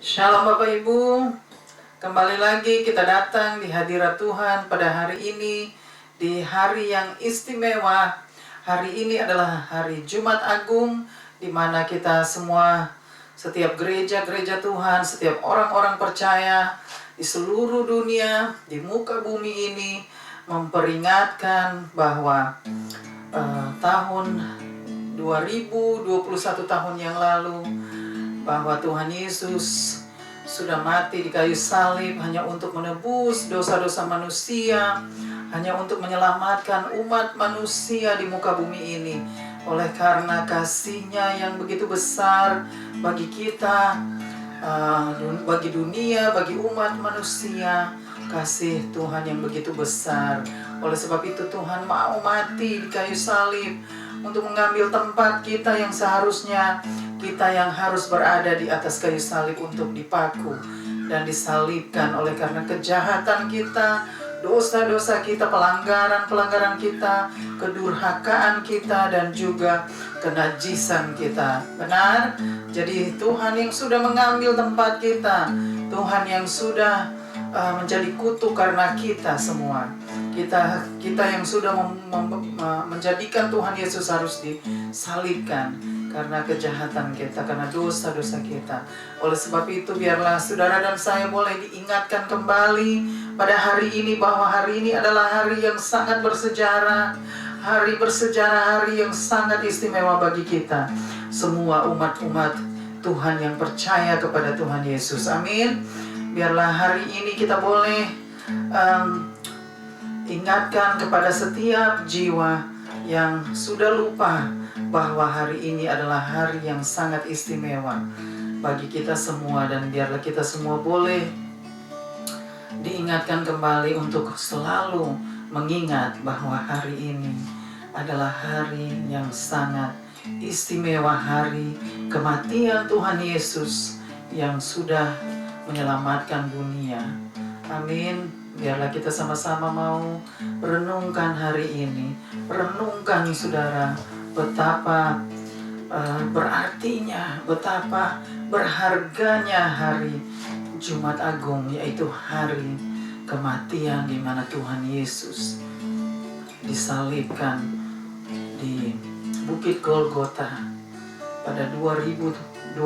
Shalom Bapak Ibu, kembali lagi kita datang di hadirat Tuhan pada hari ini, di hari yang istimewa. Hari ini adalah hari Jumat Agung, di mana kita semua, setiap gereja-gereja Tuhan, setiap orang-orang percaya di seluruh dunia, di muka bumi ini, memperingatkan bahwa tahun 2021 tahun yang lalu, bahwa Tuhan Yesus sudah mati di kayu salib hanya untuk menebus dosa-dosa manusia, hanya untuk menyelamatkan umat manusia di muka bumi ini. Oleh karena kasih-Nya yang begitu besar bagi kita, bagi dunia, bagi umat manusia, kasih Tuhan yang begitu besar. Oleh sebab itu Tuhan mau mati di kayu salib untuk mengambil tempat kita yang seharusnya kita yang harus berada di atas kayu salib untuk dipaku dan disalibkan oleh karena kejahatan kita, dosa-dosa kita, pelanggaran-pelanggaran kita, kedurhakaan kita, dan juga kenajisan kita. Benar? Jadi Tuhan yang sudah mengambil tempat kita, Tuhan yang sudah menjadi kutuk karena kita semua. Kita yang sudah menjadikan Tuhan Yesus harus disalibkan karena kejahatan kita, karena dosa-dosa kita. Oleh sebab itu biarlah saudara dan saya boleh diingatkan kembali pada hari ini bahwa hari ini adalah hari yang sangat bersejarah, hari yang sangat istimewa bagi kita semua umat-umat Tuhan yang percaya kepada Tuhan Yesus. Amin. Biarlah hari ini kita boleh ingatkan kepada setiap jiwa yang sudah lupa bahwa hari ini adalah hari yang sangat istimewa bagi kita semua, dan biarlah kita semua boleh diingatkan kembali untuk selalu mengingat bahwa hari ini adalah hari yang sangat istimewa, hari kematian Tuhan Yesus yang sudah menyelamatkan dunia. Amin. Biarlah kita sama-sama mau renungkan hari ini. Renungkan saudara, betapa berartinya, betapa berharganya hari Jumat Agung, yaitu hari kematian di mana Tuhan Yesus disalibkan di Bukit Golgota pada 2021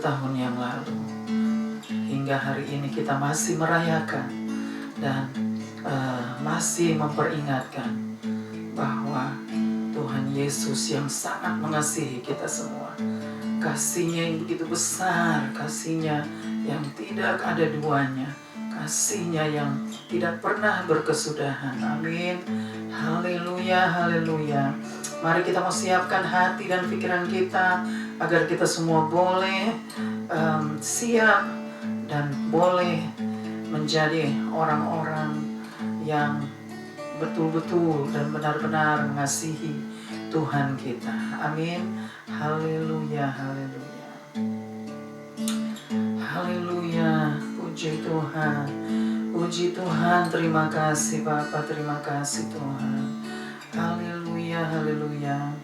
tahun yang lalu. Hingga hari ini kita masih merayakan dan masih memperingatkan bahwa Tuhan Yesus yang sangat mengasihi kita semua, kasih-Nya yang begitu besar, kasih-Nya yang tidak ada duanya, kasih-Nya yang tidak pernah berkesudahan. Amin. Haleluya, haleluya. Mari kita mau siapkan hati dan pikiran kita agar kita semua boleh siap dan boleh menjadi orang-orang yang betul-betul dan benar-benar mengasihi Tuhan kita. Amin. Haleluya, haleluya. Haleluya. Puji Tuhan. Puji Tuhan. Terima kasih Bapa, terima kasih Tuhan. Haleluya, haleluya.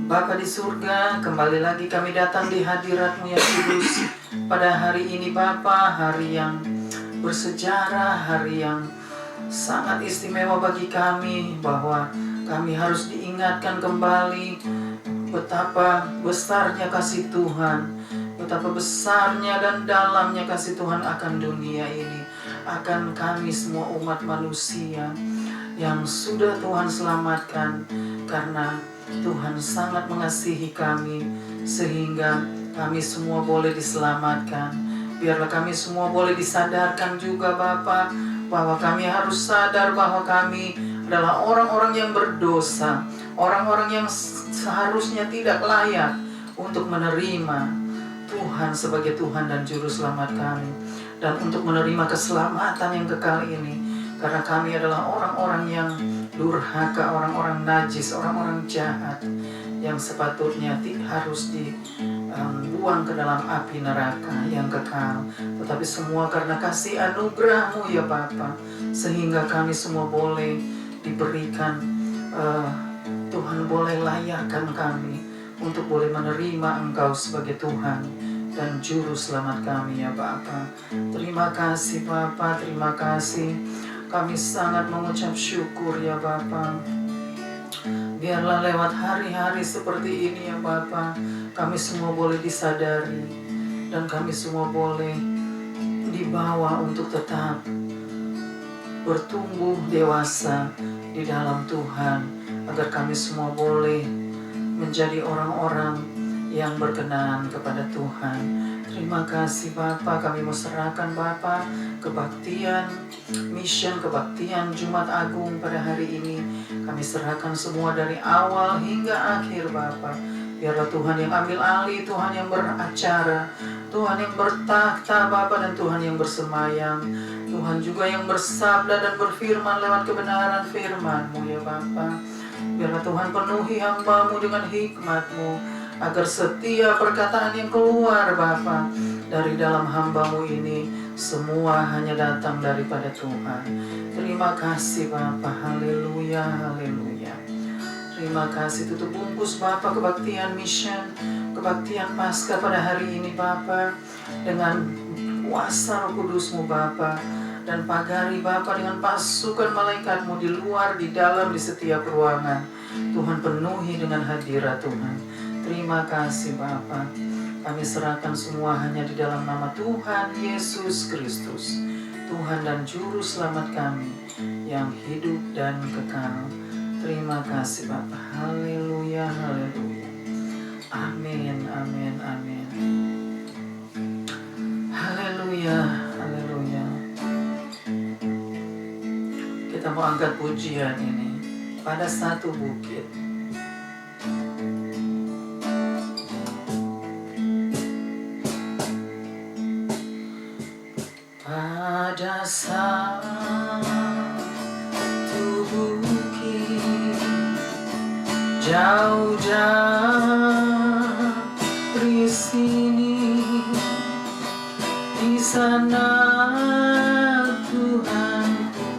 Bapa di surga, kembali lagi kami datang di hadirat-Mu yang kudus pada hari ini Bapa, hari yang bersejarah, hari yang sangat istimewa bagi kami, bahwa kami harus diingatkan kembali betapa besarnya kasih Tuhan, betapa besarnya dan dalamnya kasih Tuhan akan dunia ini, akan kami semua umat manusia yang sudah Tuhan selamatkan, karena Tuhan sangat mengasihi kami sehingga kami semua boleh diselamatkan. Biarlah kami semua boleh disadarkan juga Bapa, bahwa kami harus sadar bahwa kami adalah orang-orang yang berdosa, orang-orang yang seharusnya tidak layak untuk menerima Tuhan sebagai Tuhan dan Juru Selamat kami, dan untuk menerima keselamatan yang kekal ini. Karena kami adalah orang-orang yang durhaka, orang-orang najis, orang-orang jahat yang sepatutnya harus dibuang ke dalam api neraka yang kekal. Tetapi semua karena kasih anugerah-Mu ya Bapa, sehingga kami semua boleh diberikan, Tuhan boleh layakkan kami untuk boleh menerima Engkau sebagai Tuhan dan Juru Selamat kami ya Bapa. Terima kasih Bapa, terima kasih. Kami sangat mengucap syukur ya Bapa. Biarlah lewat hari-hari seperti ini ya Bapa, kami semua boleh disadari dan kami semua boleh dibawa untuk tetap bertumbuh dewasa di dalam Tuhan, agar kami semua boleh menjadi orang-orang yang berkenan kepada Tuhan. Terima kasih Bapa, kami mau serahkan Bapa kebaktian mission, kebaktian Jumat Agung pada hari ini. Kami serahkan semua dari awal hingga akhir Bapa. Biarlah Tuhan yang ambil alih, Tuhan yang beracara, Tuhan yang bertakhta Bapa, dan Tuhan yang bersemayam. Tuhan juga yang bersabda dan berfirman lewat kebenaran firman-Mu ya Bapa. Biarlah Tuhan penuhi hamba-Mu dengan hikmat-Mu, agar setiap perkataan yang keluar Bapa dari dalam hamba-Mu ini semua hanya datang daripada Tuhan. Terima kasih Bapa, haleluya, haleluya. Terima kasih, tutup bungkus Bapa kebaktian mission, kebaktian Paskah pada hari ini Bapa, dengan kuasa Roh Kudus-Mu Bapa, dan pagari Bapa dengan pasukan malaikat-Mu di luar, di dalam, di setiap ruangan. Tuhan penuhi dengan hadirat Tuhan. Terima kasih Bapa. Kami serahkan semua hanya di dalam nama Tuhan Yesus Kristus, Tuhan dan Juru Selamat kami yang hidup dan kekal. Terima kasih Bapa. Haleluya, haleluya. Amin, amin, amin. Haleluya, haleluya. Kita mau angkat pujian ini pada satu bukit. Pada satu bukit jauh dari sini, di sana Tuhanku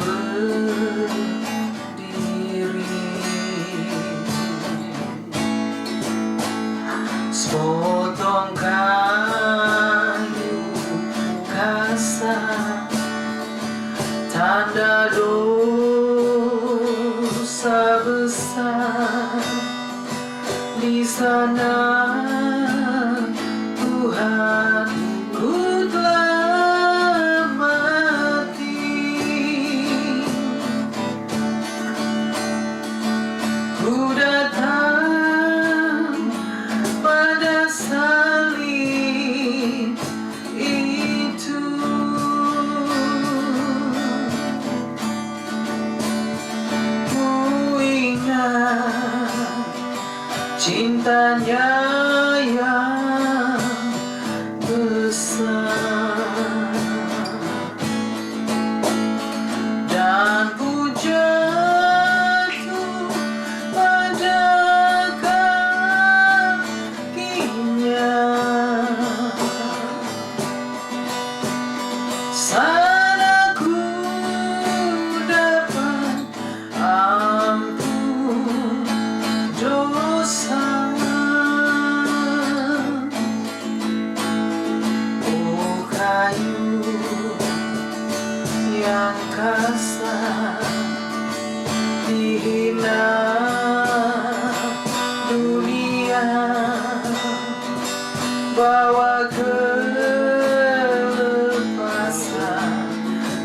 berdiri. Sepotong kayu kasar, tanda dosa besar. Di sana Tuhan ku telah mati. Ku datang pada salib itu. Ku ingat cintanya yang besar, dan ku jatuh pada kakinya. Sana ku dapat ampun dosa. Oh, kayu yang kasar, dihina dunia, bawa kelepasan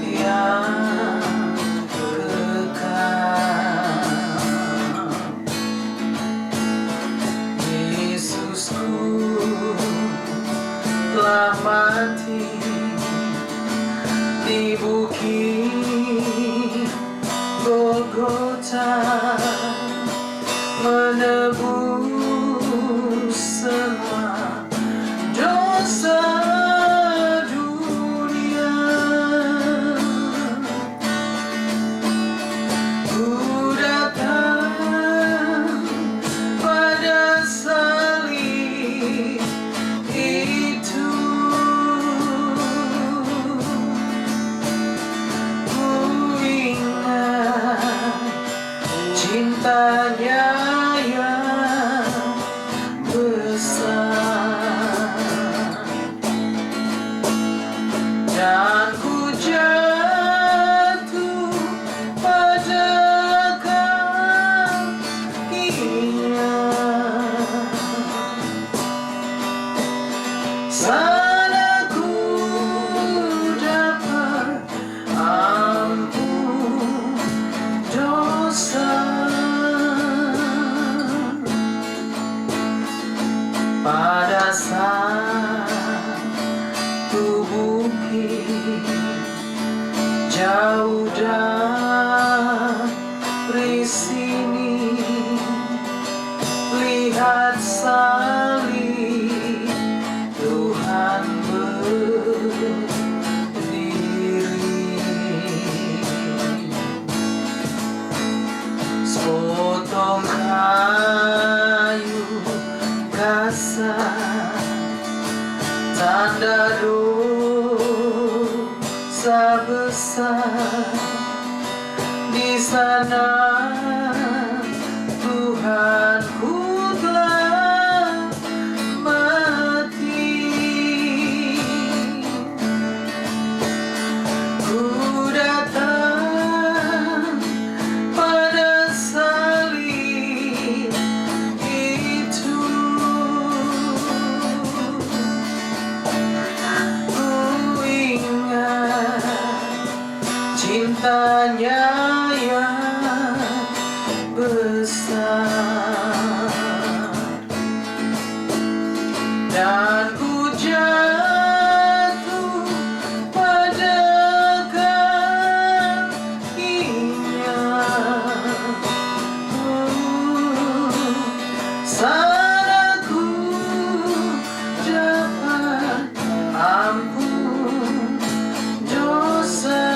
yang kekal. Yesusku telah mati di bukit Golgota, menebus semua dosa dunia. Ku datang pada salib itu. Ku ingat cintanya yang Sana ku dapat ampun dosa. Pada saat tubuh jauh dari sini, lihat salib Tuhan berdiri. Sepotong kayu kasar, tanda dosa besar. Di sana Tuhanku telah mati. Ku datang pada salib itu. Ku ingat cintanya yang besar, dan ku jatuh pada kakinya. Sana ku dapat ampun dosa.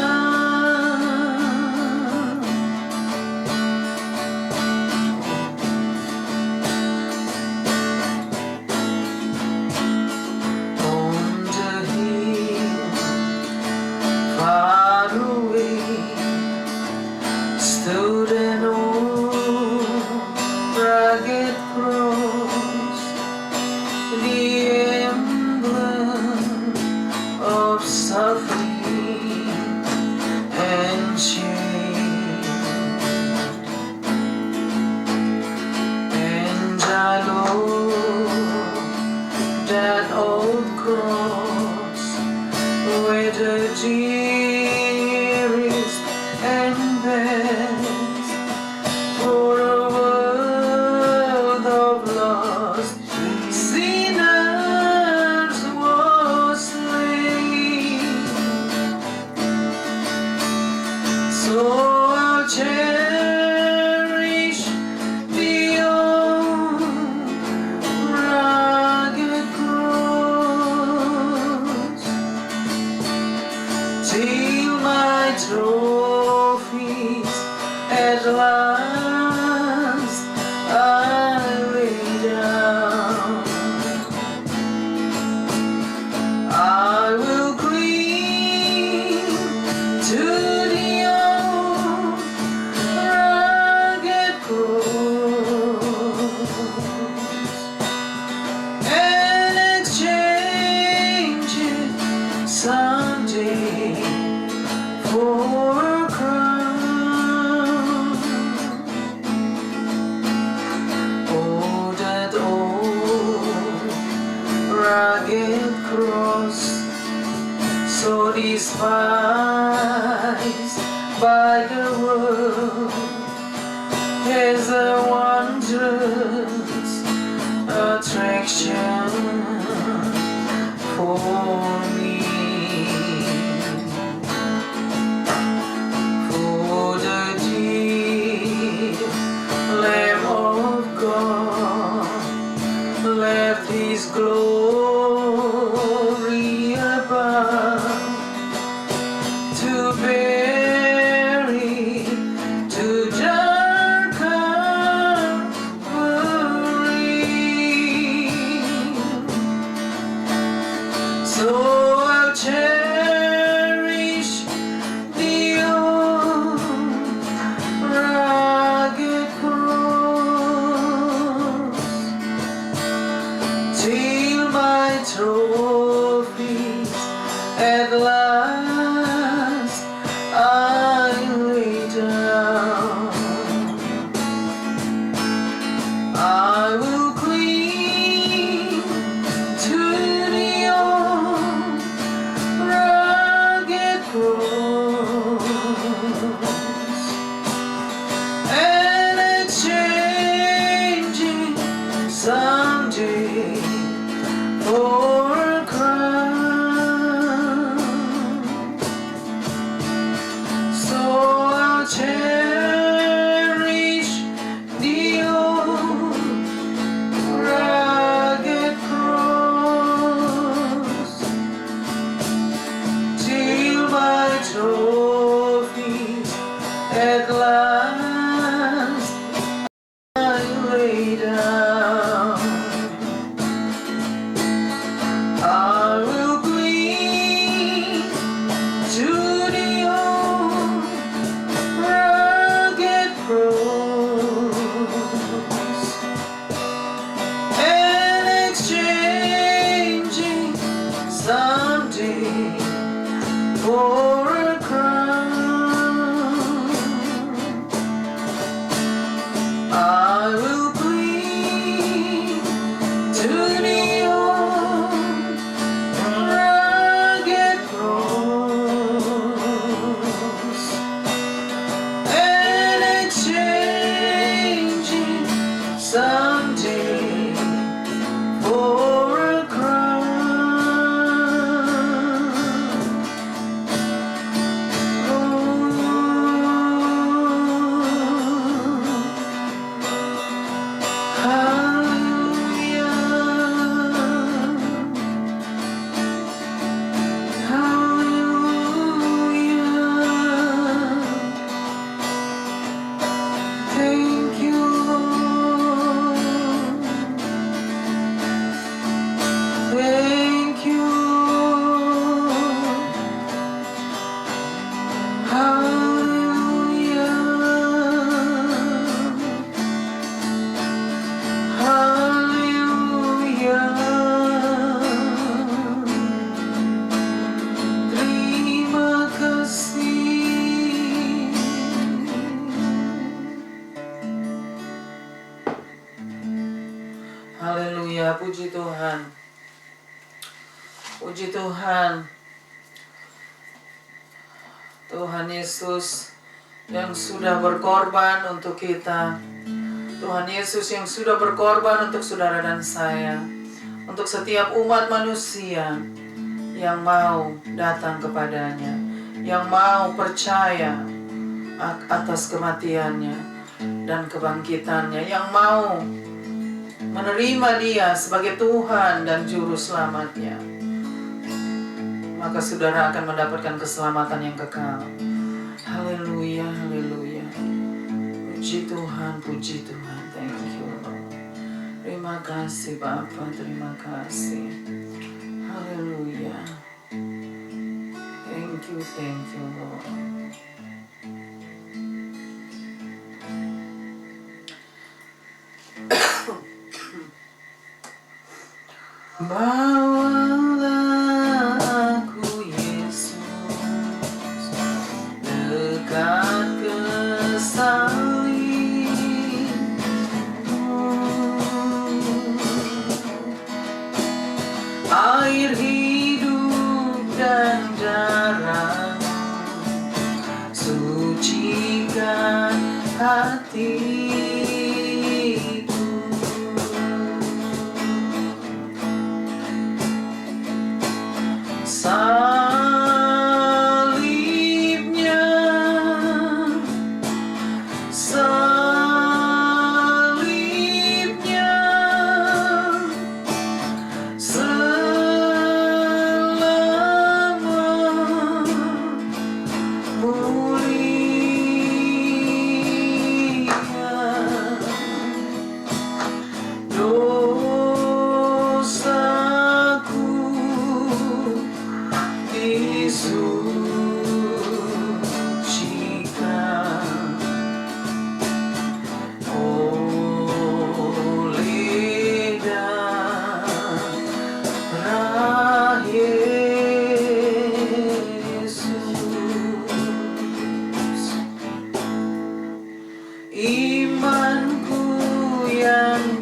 Far away stood an old rugged cross, the emblem of suffering and shame. And I love that old cross where the dearest and best for a world of lost sinners was slain. So I'll cherish the old rugged cross till my trophies at last I lay down. I will cling to the old rugged cross and exchange it someday for a crown. Oh, that old rugged cross, so despised by the world, is a wondrous attraction for me. For the dear Lamb of God left His glory above to bury to dark Calvary. So I'll cherish the old rugged cross till my trophies at last I lay down. I will cling to the old rugged cross, and exchanging someday for a crown. So I'll cherish the old rugged cross till my trophy at last I lay down. I will cling to the old rugged cross, and exchanging someday for a crown. I will cling to the old rugged cross, and exchanging someday for a crown. Hallelujah, hallelujah. Thank you, Lord. Thank you, Lord. Hallelujah, hallelujah. Terima kasih. Haleluya, puji Tuhan. Puji Tuhan. Tuhan Yesus yang sudah berkorban untuk kita. Tuhan Yesus yang sudah berkorban untuk saudara dan saya. Untuk setiap umat manusia yang mau datang kepadanya, yang mau percaya atas kematiannya dan kebangkitannya, yang mau menerima Dia sebagai Tuhan dan Juru Selamatnya, maka saudara akan mendapatkan keselamatan yang kekal. Haleluya, haleluya. Puji Tuhan, puji Tuhan. Thank you, Lord. Terima kasih Bapa, terima kasih. Haleluya. Thank you, Lord. Bawalah aku Yesus dekat ke salibmu, air hidup dan darahmu sucikan hati. Salibnya, salibnya, selama mulia, dosaku disucikan oleh darah Yesus. Imanku yang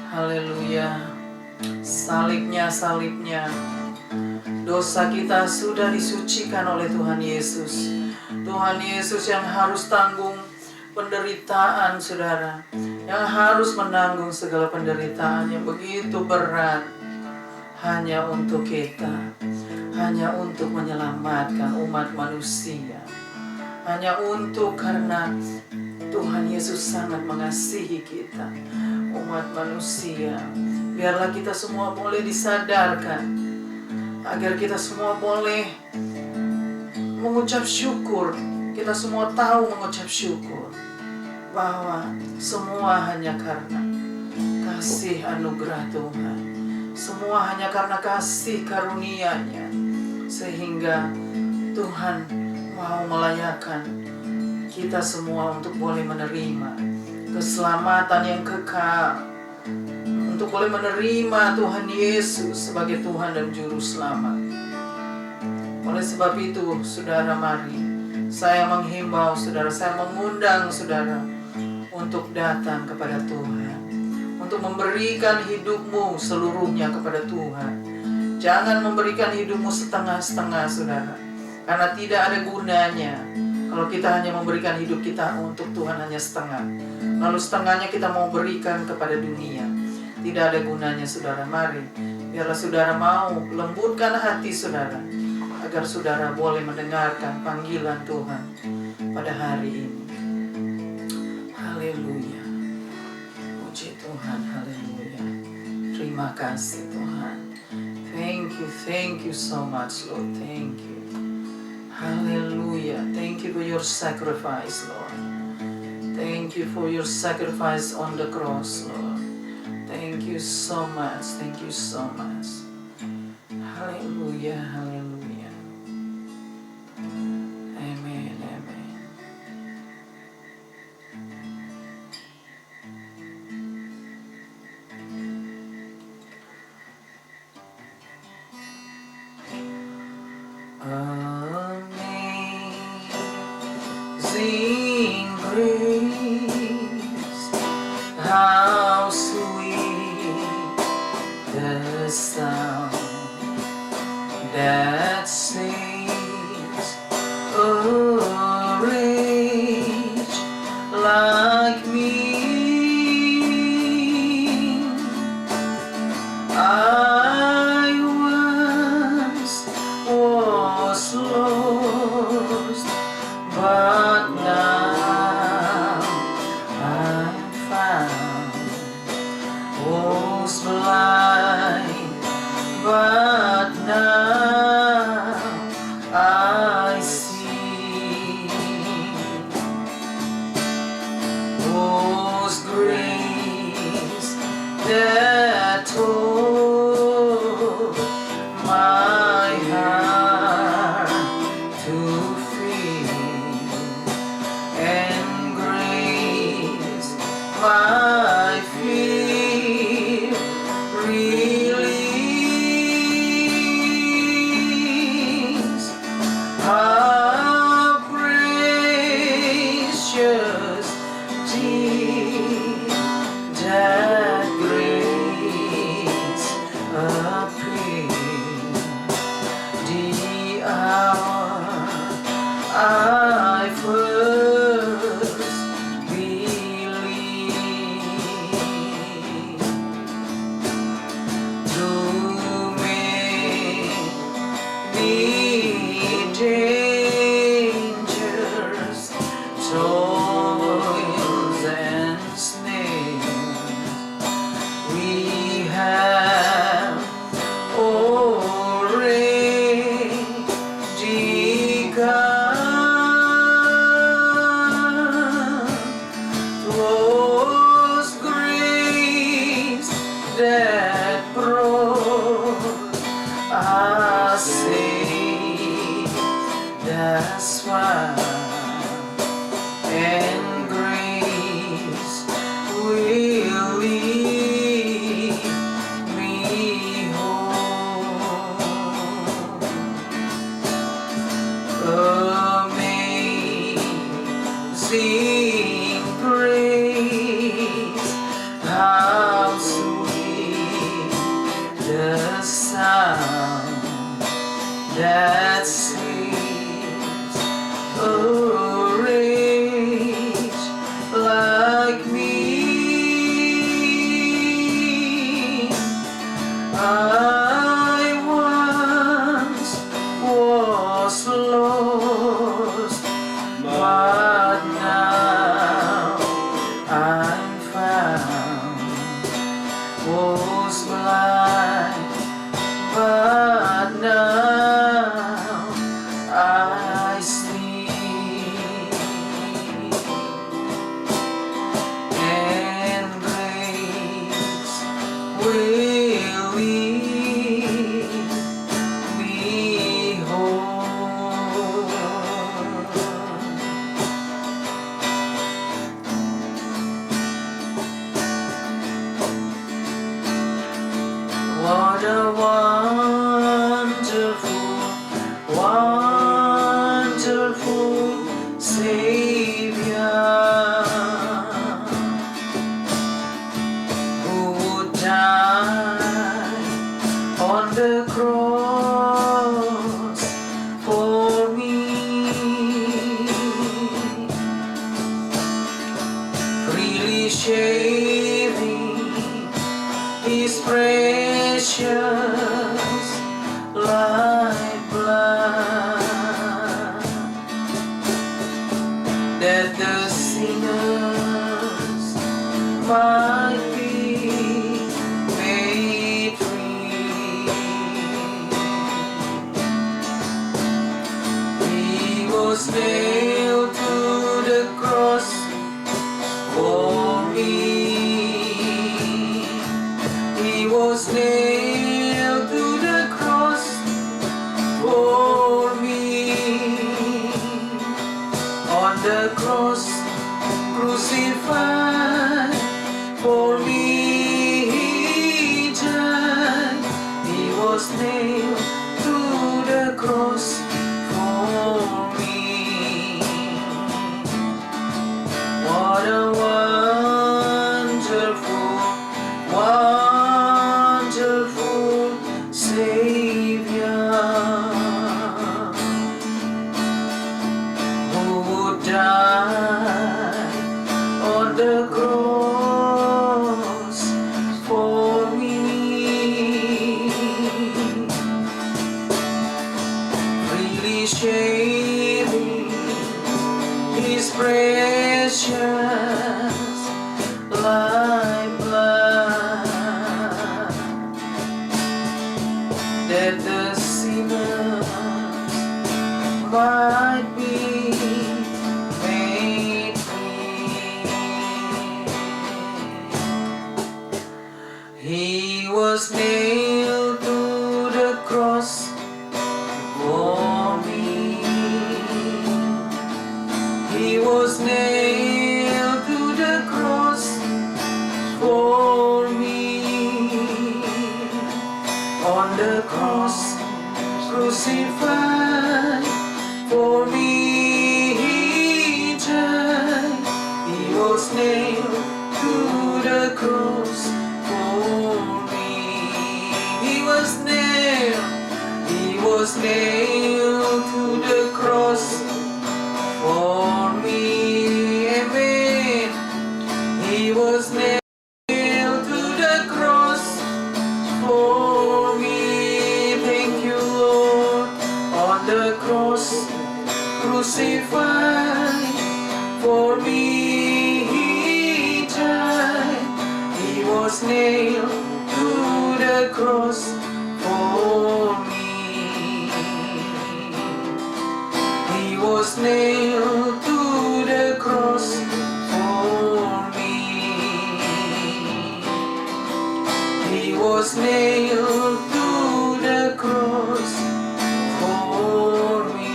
Haleluya. Salibnya, dosa kita sudah disucikan oleh Tuhan Yesus. Tuhan Yesus yang harus tanggung penderitaan, saudara, yang harus menanggung segala penderitaan yang begitu berat hanya untuk kita, hanya untuk menyelamatkan umat manusia, hanya untuk karena Tuhan Yesus sangat mengasihi kita, umat manusia. Biarlah kita semua boleh disadarkan, agar kita semua boleh mengucap syukur. Kita semua tahu mengucap syukur bahwa semua hanya karena kasih anugerah Tuhan, semua hanya karena kasih karunia-Nya, sehingga Tuhan mau melayakkan kita semua untuk boleh menerima keselamatan yang kekal, untuk boleh menerima Tuhan Yesus sebagai Tuhan dan Juru Selamat. Oleh sebab itu, saudara, mari saya menghimbau saudara, saya mengundang saudara untuk datang kepada Tuhan, untuk memberikan hidupmu seluruhnya kepada Tuhan. Jangan memberikan hidupmu setengah-setengah, saudara, karena tidak ada gunanya kalau kita hanya memberikan hidup kita untuk Tuhan hanya setengah, lalu setengahnya kita mau berikan kepada dunia. Tidak ada gunanya, saudara. Mari, biarlah saudara mau lembutkan hati saudara, agar saudara boleh mendengarkan panggilan Tuhan pada hari ini. Haleluya. Puji Tuhan, haleluya. Terima kasih Tuhan. Thank you so much, Lord. Thank you. Hallelujah. Thank you for your sacrifice, Lord. Thank you for your sacrifice on the cross, Lord. Thank you so much. Thank you so much. Hallelujah. Hallelujah. Amen. Amen. Amazing grace, how sweet the sound that saves a wretch like me. I once was lost, but now I'm found. Was blind, but now I see. Was grace that taught my heart to feel, and grace my fear release. How precious did that grace appear, the hour I first believed. Through many dangers, toils and snares, we have already come. 'Twas grace that brought us safe thus far, and grace will lead me home. Amazing grace, how sweet that saves a wretch like me. I once was lost, but now I'm found. Was blind, but now I see. And grace will lead me home. What a wonderful, wonderful Savior, who died on the cross for me, freely sharing His precious lifeblood, that the sinners might be made free. He was nailed to the cross for me. He was nailed to the cross for me. On the cross, crucified for me, He died. He was nailed to the cross for me. What a wonderful, wonderful Savior, who died on the cross for me, freely sharing His precious lifeblood, that the sinners might be made free. He was nailed to the cross for me. He was nailed to the cross for me. On the cross, crucified for me, He died. He was nailed to the cross for me. He was nailed to the cross for me. Amen. He was nailed to the cross for me. Thank you, Lord. On the cross, crucified for me, He died. He was nailed to the cross for me. He was nailed to the cross for me. He was nailed to the cross for me.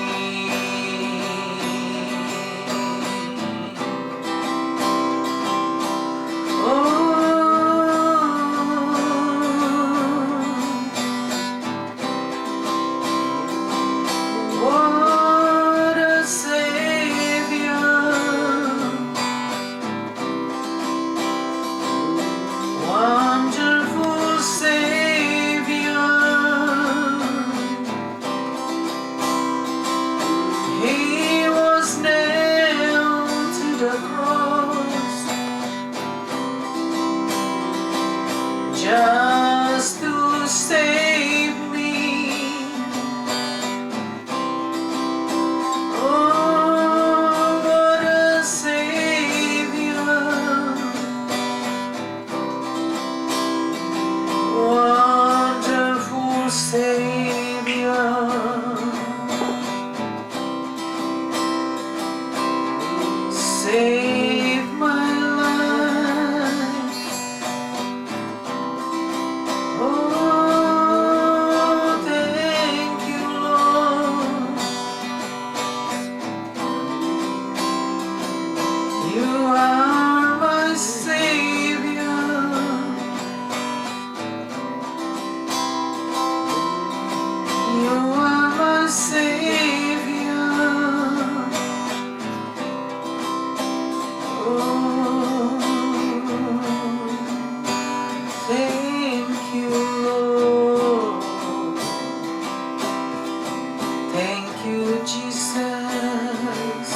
What a Savior, wonderful Savior. cross to save me. Oh, what a Savior. Wonderful Savior. Save my life. Oh, thank you, Lord. You are my Savior. You are my Savior. Oh, thank you, Lord. Thank you, Jesus.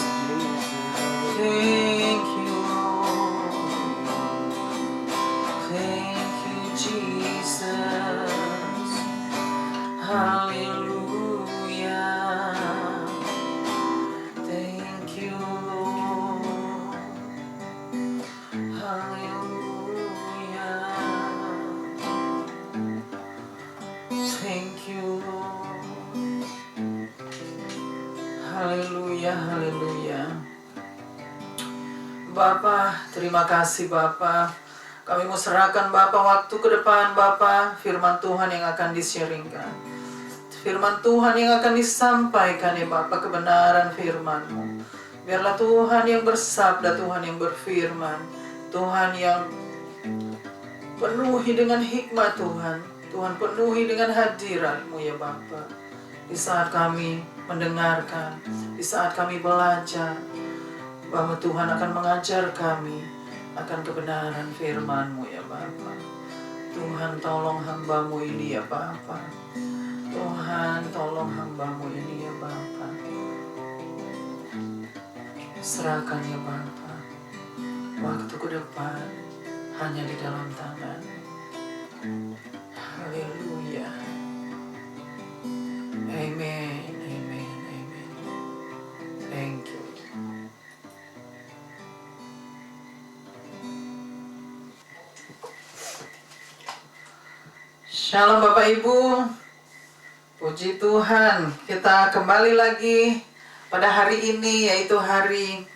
Thank you, Lord. Thank you, Jesus. Hallelujah. Thank you, Lord. Hallelujah. Thank you, Lord. Haleluya, haleluya. Bapa, terima kasih Bapa. Kami mau serahkan Bapa waktu ke depan Bapa, firman Tuhan yang akan di-sharingkan. Firman Tuhan yang akan disampaikan ya Bapa, kebenaran firman-Mu. Biarlah Tuhan yang bersabda, Tuhan yang berfirman, Tuhan yang penuhi dengan hikmat Tuhan. Tuhan penuhi dengan hadirat-Mu ya Bapa. Di saat kami mendengarkan, di saat kami belajar, bahwa Tuhan akan mengajar kami akan kebenaran firman-Mu ya Bapa. Tuhan tolong hamba-Mu ini ya Bapa. Tuhan tolong hamba-Mu ini ya Bapa. Serahkan ya Bapa. Waktu ke depan hanya di dalam tangan. Haleluya. Amen, amen, amen. Thank you. Shalom Bapak Ibu. Puji Tuhan, kita kembali lagi pada hari ini, yaitu hari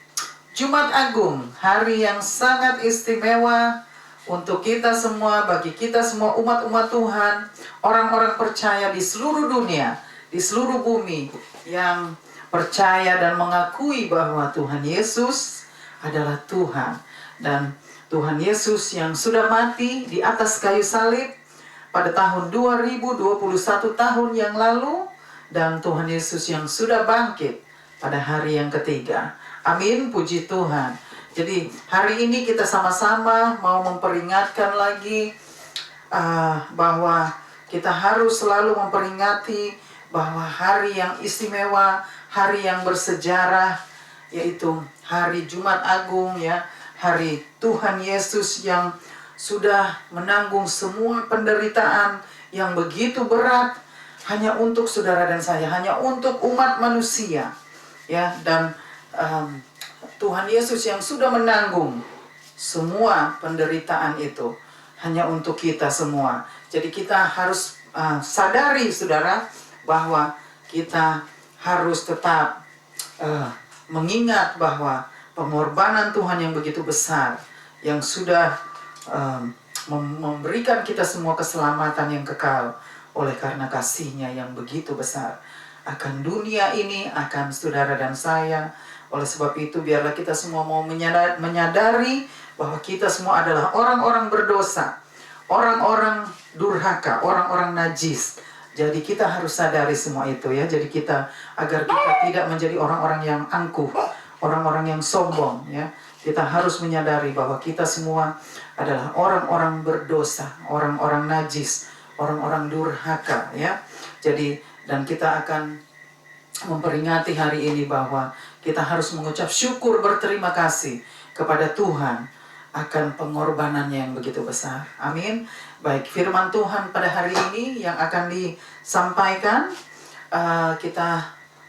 Jumat Agung, hari yang sangat istimewa untuk kita semua, bagi kita semua umat-umat Tuhan, orang-orang percaya di seluruh dunia, di seluruh bumi, yang percaya dan mengakui bahwa Tuhan Yesus adalah Tuhan. Dan Tuhan Yesus yang sudah mati di atas kayu salib pada tahun 2021 tahun yang lalu, dan Tuhan Yesus yang sudah bangkit pada hari yang ketiga. Amin, puji Tuhan. Jadi hari ini kita sama-sama mau memperingatkan lagi bahwa kita harus selalu memperingati bahwa hari yang istimewa, hari yang bersejarah, yaitu hari Jumat Agung ya, hari Tuhan Yesus yang sudah menanggung semua penderitaan yang begitu berat hanya untuk saudara dan saya, hanya untuk umat manusia ya. Dan Tuhan Yesus yang sudah menanggung semua penderitaan itu hanya untuk kita semua. Jadi kita harus sadari saudara bahwa kita harus tetap mengingat bahwa pengorbanan Tuhan yang begitu besar, yang sudah memberikan kita semua keselamatan yang kekal oleh karena kasih-Nya yang begitu besar akan dunia ini, akan saudara dan saya. Oleh sebab itu biarlah kita semua mau menyadari bahwa kita semua adalah orang-orang berdosa, orang-orang durhaka, orang-orang najis. Jadi kita harus sadari semua itu ya. Jadi kita, agar kita tidak menjadi orang-orang yang angkuh, orang-orang yang sombong ya. Kita harus menyadari bahwa kita semua adalah orang-orang berdosa, orang-orang najis, orang-orang durhaka ya. Jadi dan kita akan memperingati hari ini bahwa kita harus mengucap syukur, berterima kasih kepada Tuhan akan pengorbanannya yang begitu besar. Amin. Baik, firman Tuhan pada hari ini yang akan disampaikan, kita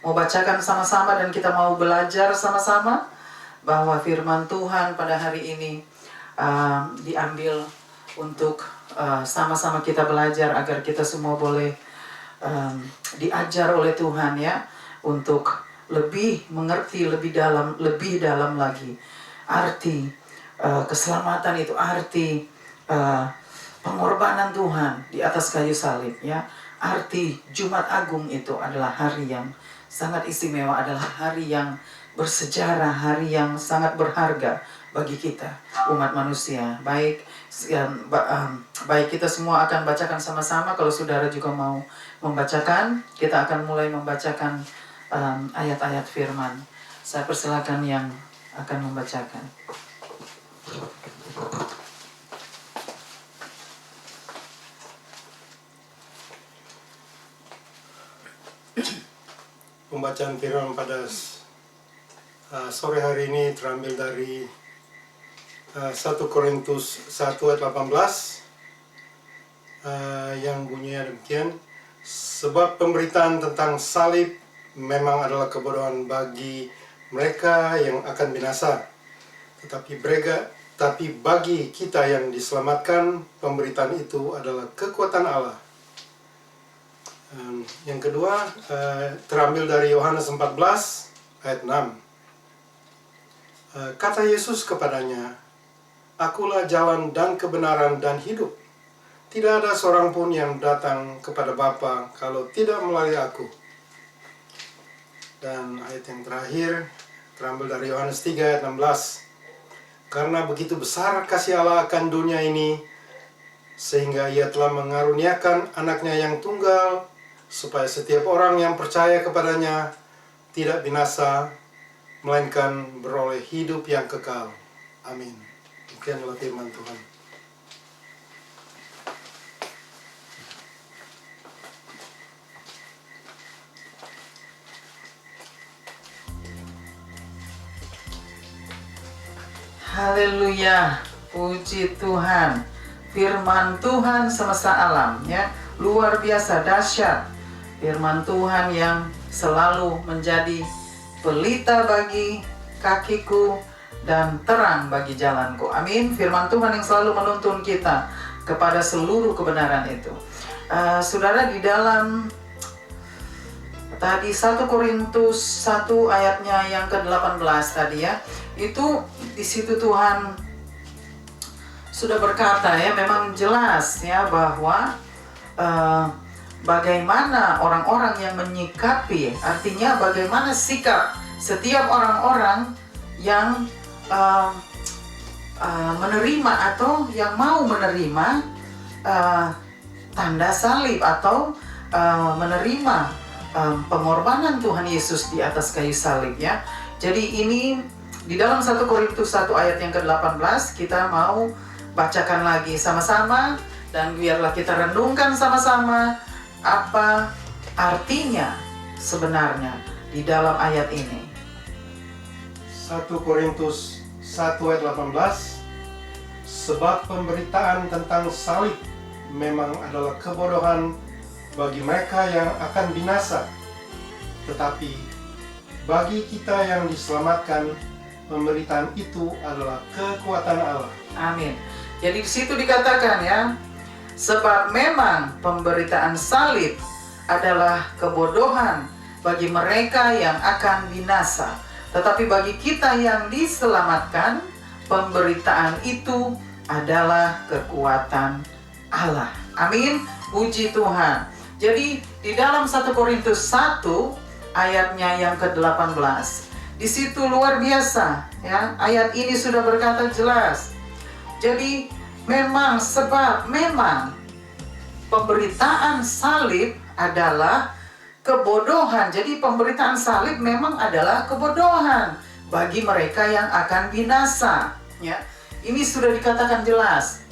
mau bacakan sama-sama dan kita mau belajar sama-sama bahwa firman Tuhan pada hari ini diambil untuk sama-sama kita belajar agar kita semua boleh diajar oleh Tuhan ya, untuk lebih mengerti lebih dalam lagi arti keselamatan itu, arti pengorbanan Tuhan di atas kayu salib ya. Arti Jumat Agung itu adalah hari yang sangat istimewa, adalah hari yang bersejarah, hari yang sangat berharga bagi kita umat manusia. Baik, kita semua akan bacakan sama-sama. Kalau saudara juga mau membacakan, kita akan mulai membacakan ayat-ayat firman. Saya persilakan yang akan membacakan. Pembacaan firman pada sore hari ini terambil dari 1 Korintus 1 ayat 18 yang bunyinya demikian. Sebab pemberitaan tentang salib memang adalah kebodohan bagi mereka yang akan binasa, tetapi bagi kita yang diselamatkan, pemberitaan itu adalah kekuatan Allah. Yang kedua terambil dari Yohanes 14 ayat 6. Kata Yesus kepadanya, "Akulah jalan dan kebenaran dan hidup. Tidak ada seorang pun yang datang kepada Bapa kalau tidak melalui aku." Dan ayat yang terakhir terambil dari Yohanes 3 ayat 16. Karena begitu besar kasih Allah akan dunia ini, sehingga Ia telah mengaruniakan anaknya yang tunggal, supaya setiap orang yang percaya kepadanya tidak binasa, melainkan beroleh hidup yang kekal. Amin. Demikianlah firman Tuhan. Haleluya, puji Tuhan. Firman Tuhan semesta alam ya, luar biasa dahsyat. Firman Tuhan yang selalu menjadi pelita bagi kakiku dan terang bagi jalanku. Amin. Firman Tuhan yang selalu menuntun kita kepada seluruh kebenaran itu. Saudara, di dalam tadi 1 Korintus 1 ayatnya yang ke-18 tadi ya, itu di situ Tuhan sudah berkata ya, memang jelas ya bahwa bagaimana orang-orang yang menyikapi, artinya bagaimana sikap setiap orang-orang yang menerima atau yang mau menerima tanda salib atau menerima pengorbanan Tuhan Yesus di atas kayu salib ya. Jadi ini di dalam 1 Korintus 1 ayat yang ke-18 kita mau bacakan lagi sama-sama, dan biarlah kita renungkan sama-sama apa artinya sebenarnya di dalam ayat ini. 1 Korintus 1 ayat 18. Sebab pemberitaan tentang salib memang adalah kebodohan bagi mereka yang akan binasa, tetapi bagi kita yang diselamatkan, pemberitaan itu adalah kekuatan Allah. Amin. Jadi di situ dikatakan ya, sebab memang pemberitaan salib adalah kebodohan bagi mereka yang akan binasa, tetapi bagi kita yang diselamatkan, pemberitaan itu adalah kekuatan Allah. Amin. Puji Tuhan. Jadi di dalam 1 Korintus 1 ayatnya yang ke-18, di situ luar biasa ya. Ayat ini sudah berkata jelas. Jadi memang pemberitaan salib adalah kebodohan. Jadi pemberitaan salib memang adalah kebodohan bagi mereka yang akan binasa ya. Ini sudah dikatakan jelas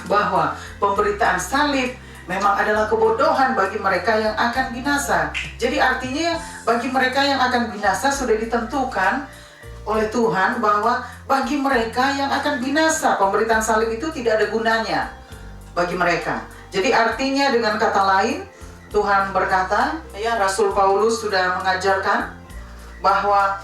bahwa pemberitaan salib memang adalah kebodohan bagi mereka yang akan binasa. Jadi artinya bagi mereka yang akan binasa sudah ditentukan oleh Tuhan bahwa bagi mereka yang akan binasa, pemberitaan salib itu tidak ada gunanya bagi mereka. Jadi artinya dengan kata lain, Tuhan berkata, ya, Rasul Paulus sudah mengajarkan bahwa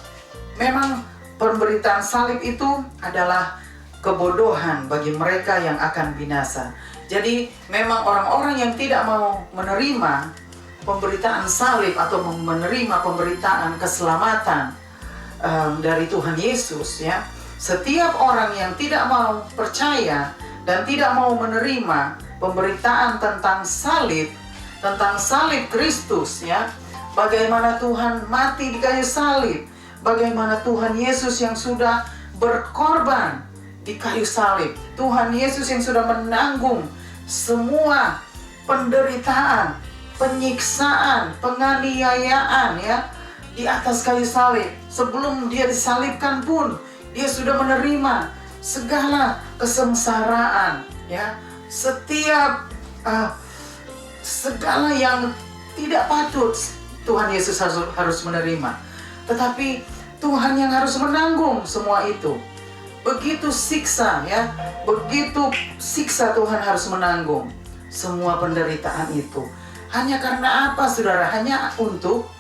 memang pemberitaan salib itu adalah kebodohan bagi mereka yang akan binasa. Jadi memang orang-orang yang tidak mau menerima pemberitaan salib atau menerima pemberitaan keselamatan dari Tuhan Yesus, ya, setiap orang yang tidak mau percaya dan tidak mau menerima pemberitaan tentang salib Kristus, ya, bagaimana Tuhan mati di kayu salib, bagaimana Tuhan Yesus yang sudah berkorban di kayu salib, Tuhan Yesus yang sudah menanggung semua penderitaan, penyiksaan, penganiayaan, ya, di atas kayu salib. Sebelum dia disalibkan pun dia sudah menerima segala kesengsaraan, ya, setiap segala yang tidak patut Tuhan Yesus harus menerima. Tetapi Tuhan yang harus menanggung semua itu. Begitu siksa, ya, begitu siksa Tuhan harus menanggung semua penderitaan itu. Hanya karena apa, saudara? Hanya untuk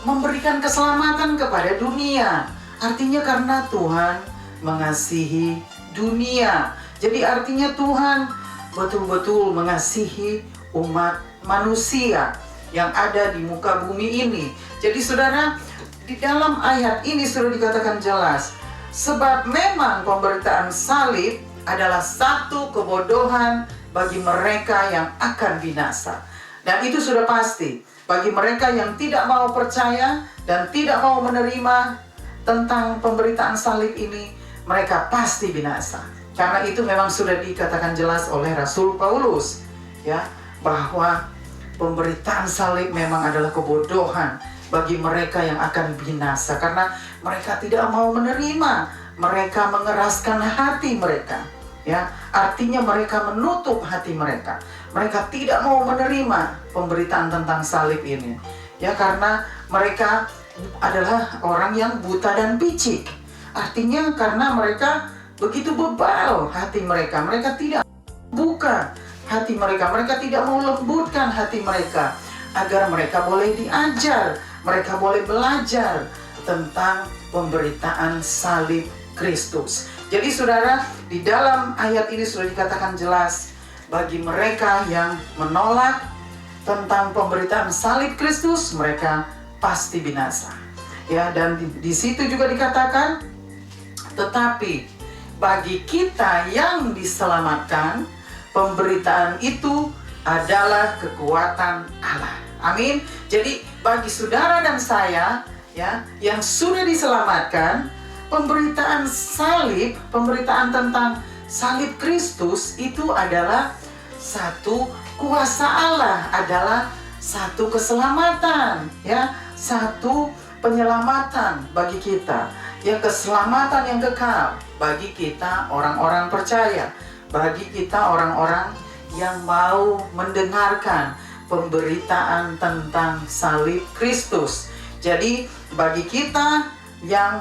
memberikan keselamatan kepada dunia. Artinya karena Tuhan mengasihi dunia. Jadi artinya Tuhan betul-betul mengasihi umat manusia yang ada di muka bumi ini. Jadi saudara, di dalam ayat ini sudah dikatakan jelas, sebab memang pemberitaan salib adalah satu kebodohan bagi mereka yang akan binasa. Dan itu sudah pasti. Bagi mereka yang tidak mau percaya dan tidak mau menerima tentang pemberitaan salib ini, mereka pasti binasa. Karena itu memang sudah dikatakan jelas oleh Rasul Paulus, ya, bahwa pemberitaan salib memang adalah kebodohan bagi mereka yang akan binasa. Karena mereka tidak mau menerima, mereka mengeraskan hati mereka, ya. Artinya mereka menutup hati mereka. Mereka tidak mau menerima pemberitaan tentang salib ini, ya, karena mereka adalah orang yang buta dan picik. Artinya karena mereka begitu bebal hati mereka, mereka tidak buka hati mereka, mereka tidak mau lembutkan hati mereka agar mereka boleh diajar, mereka boleh belajar tentang pemberitaan salib Kristus. Jadi saudara, di dalam ayat ini sudah dikatakan jelas, bagi mereka yang menolak tentang pemberitaan salib Kristus, mereka pasti binasa. Ya, dan di situ juga dikatakan, tetapi bagi kita yang diselamatkan, pemberitaan itu adalah kekuatan Allah. Amin. Jadi bagi saudara dan saya, ya, yang sudah diselamatkan, pemberitaan salib, pemberitaan tentang salib Kristus itu adalah satu kuasa Allah, adalah satu keselamatan, ya, satu penyelamatan bagi kita, ya, keselamatan yang kekal bagi kita orang-orang percaya, bagi kita orang-orang yang mau mendengarkan pemberitaan tentang salib Kristus. Jadi bagi kita yang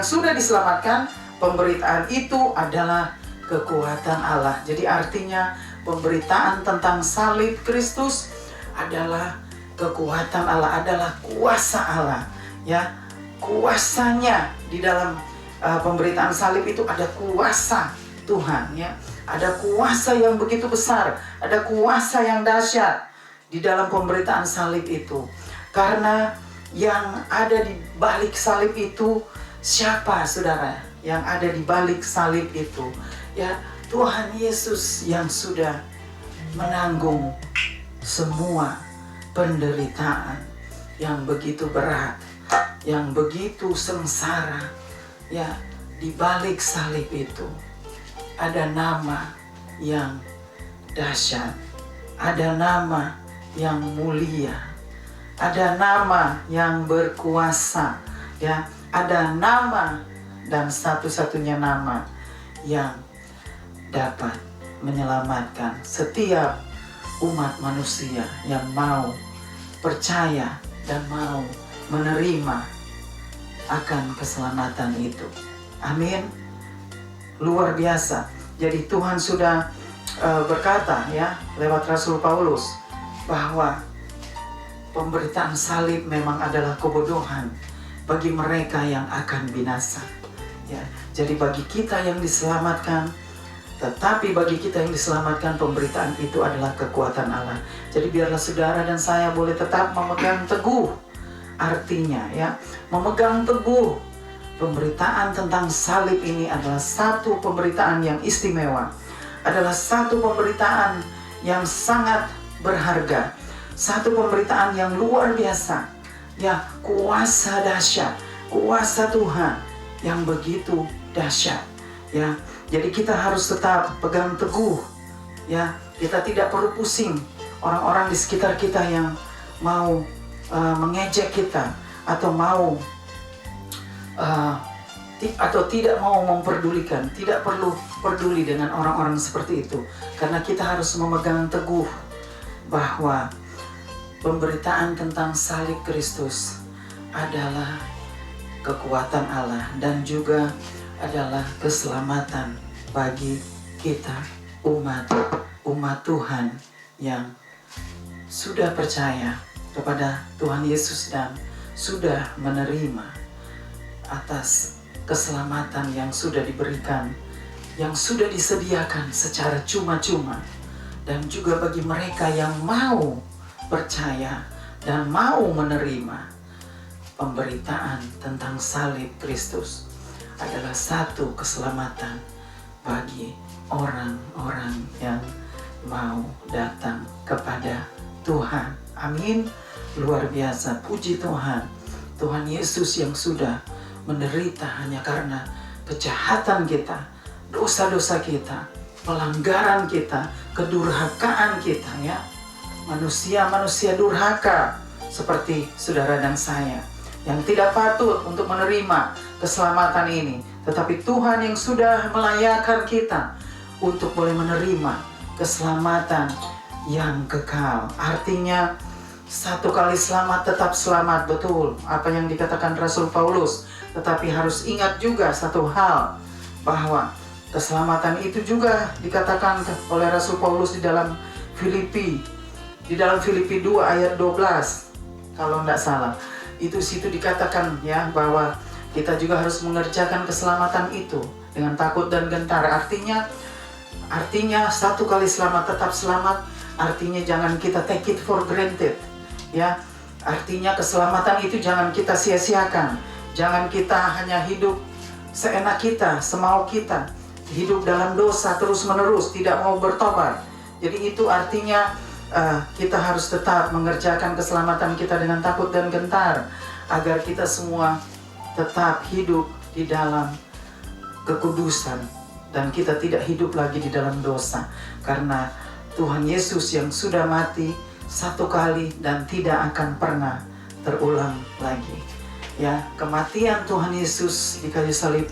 sudah diselamatkan, pemberitaan itu adalah kekuatan Allah. Jadi artinya pemberitaan tentang salib Kristus adalah kekuatan Allah, adalah kuasa Allah, ya. Kuasanya di dalam pemberitaan salib itu ada kuasa Tuhan, ya. Ada kuasa yang begitu besar, ada kuasa yang dahsyat di dalam pemberitaan salib itu. Karena yang ada di balik salib itu siapa, saudara? Yang ada di balik salib itu, ya, Tuhan Yesus yang sudah menanggung semua penderitaan yang begitu berat, yang begitu sengsara, ya. Di balik salib itu ada nama yang dahsyat, ada nama yang mulia, ada nama yang berkuasa, ya, ada nama dan satu-satunya nama yang dapat menyelamatkan setiap umat manusia yang mau percaya dan mau menerima akan keselamatan itu. Amin. Luar biasa. Jadi Tuhan sudah berkata ya lewat Rasul Paulus bahwa pemberitaan salib memang adalah kebodohan bagi mereka yang akan binasa. Ya, jadi bagi kita yang diselamatkan, tetapi bagi kita yang diselamatkan, pemberitaan itu adalah kekuatan Allah. Jadi biarlah saudara dan saya boleh tetap memegang teguh. Artinya ya, memegang teguh pemberitaan tentang salib ini adalah satu pemberitaan yang istimewa. Adalah satu pemberitaan yang sangat berharga. Satu pemberitaan yang luar biasa. Ya, kuasa dahsyat, kuasa Tuhan yang begitu dahsyat. Ya, jadi kita harus tetap pegang teguh. Ya, kita tidak perlu pusing orang-orang di sekitar kita yang mau mengejek kita atau mau atau tidak mau memperdulikan. Tidak perlu peduli dengan orang-orang seperti itu, karena kita harus memegang teguh bahwa pemberitaan tentang salib Kristus adalah kekuatan Allah dan juga adalah keselamatan bagi kita umat Tuhan yang sudah percaya kepada Tuhan Yesus dan sudah menerima atas keselamatan yang sudah diberikan, yang sudah disediakan secara cuma-cuma. Dan juga bagi mereka yang mau percaya dan mau menerima pemberitaan tentang salib Kristus adalah satu keselamatan bagi orang-orang yang mau datang kepada Tuhan. Amin. Luar biasa, puji Tuhan. Tuhan Yesus yang sudah menderita hanya karena kejahatan kita, dosa-dosa kita, pelanggaran kita, kedurhakaan kita ya. Manusia-manusia durhaka seperti saudara dan saya yang tidak patut untuk menerima keselamatan ini. Tetapi Tuhan yang sudah melayakkan kita untuk boleh menerima keselamatan yang kekal. Artinya satu kali selamat tetap selamat, betul apa yang dikatakan Rasul Paulus. Tetapi harus ingat juga satu hal, bahwa keselamatan itu juga dikatakan oleh Rasul Paulus di dalam Filipi 2 ayat 12 kalau tidak salah. Itu situ dikatakan ya bahwa kita juga harus mengerjakan keselamatan itu dengan takut dan gentar. Artinya satu kali selamat tetap selamat. Artinya jangan kita take it for granted ya. Artinya keselamatan itu jangan kita sia-siakan. Jangan kita hanya hidup seenak kita, semau kita, hidup dalam dosa terus-menerus, tidak mau bertobat. Jadi itu artinya kita harus tetap mengerjakan keselamatan kita dengan takut dan gentar, agar kita semua tetap hidup di dalam kekudusan dan kita tidak hidup lagi di dalam dosa, karena Tuhan Yesus yang sudah mati satu kali dan tidak akan pernah terulang lagi. Ya, kematian Tuhan Yesus di kayu salib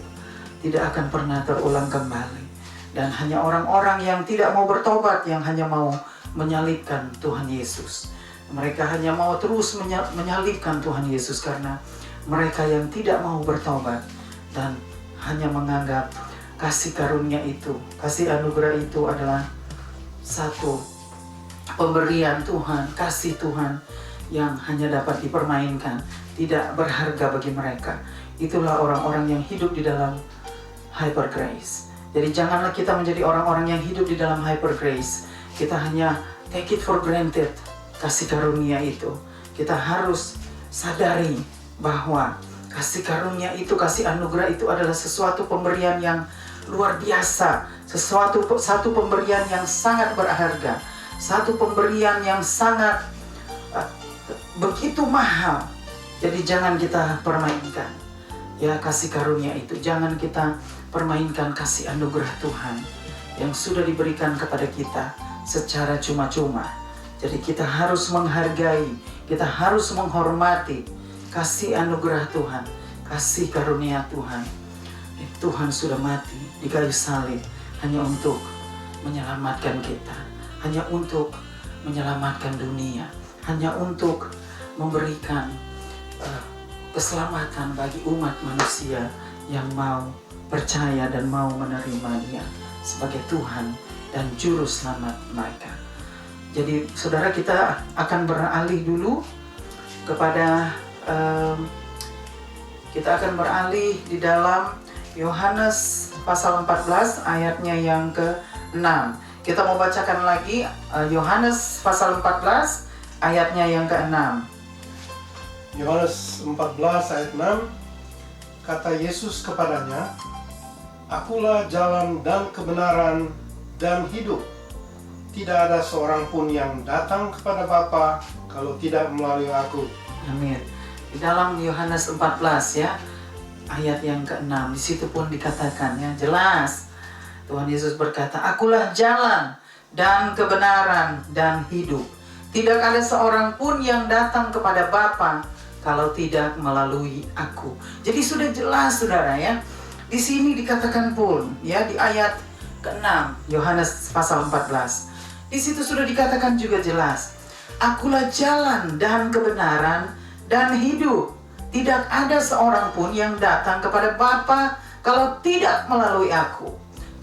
tidak akan pernah terulang kembali. Dan hanya orang-orang yang tidak mau bertobat yang hanya mau menyalibkan Tuhan Yesus. Mereka hanya mau terus menyalibkan Tuhan Yesus karena mereka yang tidak mau bertobat dan hanya menganggap kasih karunia itu, kasih anugerah itu adalah satu pemberian Tuhan, kasih Tuhan yang hanya dapat dipermainkan, tidak berharga bagi mereka. Itulah orang-orang yang hidup di dalam hyper grace. Jadi janganlah kita menjadi orang-orang yang hidup di dalam hyper grace. Kita hanya take it for granted kasih karunia itu. Kita harus sadari bahwa kasih karunia itu, kasih anugerah itu adalah sesuatu pemberian yang luar biasa, satu pemberian yang sangat berharga, satu pemberian yang sangat begitu mahal. Jadi jangan kita permainkan ya kasih karunia itu. Jangan kita permainkan kasih anugerah Tuhan yang sudah diberikan kepada kita secara cuma-cuma. Jadi kita harus menghargai, kita harus menghormati kasih anugerah Tuhan, kasih karunia Tuhan. Tuhan sudah mati di kayu salib hanya untuk menyelamatkan kita, hanya untuk menyelamatkan dunia, hanya untuk memberikan keselamatan bagi umat manusia yang mau percaya dan mau menerima Dia sebagai Tuhan dan Juru Selamat mereka. Jadi saudara, kita akan beralih dulu kepada kita akan beralih di dalam Yohanes pasal 14 ayatnya yang ke-6. Kita mau bacakan lagi Yohanes pasal 14 ayatnya yang ke-6. Yohanes 14 ayat 6, kata Yesus kepadanya, "Akulah jalan dan kebenaran dan hidup. Tidak ada seorang pun yang datang kepada Bapa kalau tidak melalui aku." Amin. Di dalam Yohanes 14 ya, ayat yang ke-6, di situ pun dikatakan ya, jelas Tuhan Yesus berkata, "Akulah jalan dan kebenaran dan hidup. Tidak ada seorang pun yang datang kepada Bapa kalau tidak melalui aku." Jadi sudah jelas saudara ya. Di sini dikatakan pun ya di ayat ke-6 Yohanes pasal 14. Di situ sudah dikatakan juga jelas, "Akulah jalan dan kebenaran dan hidup. Tidak ada seorang pun yang datang kepada Bapa kalau tidak melalui aku."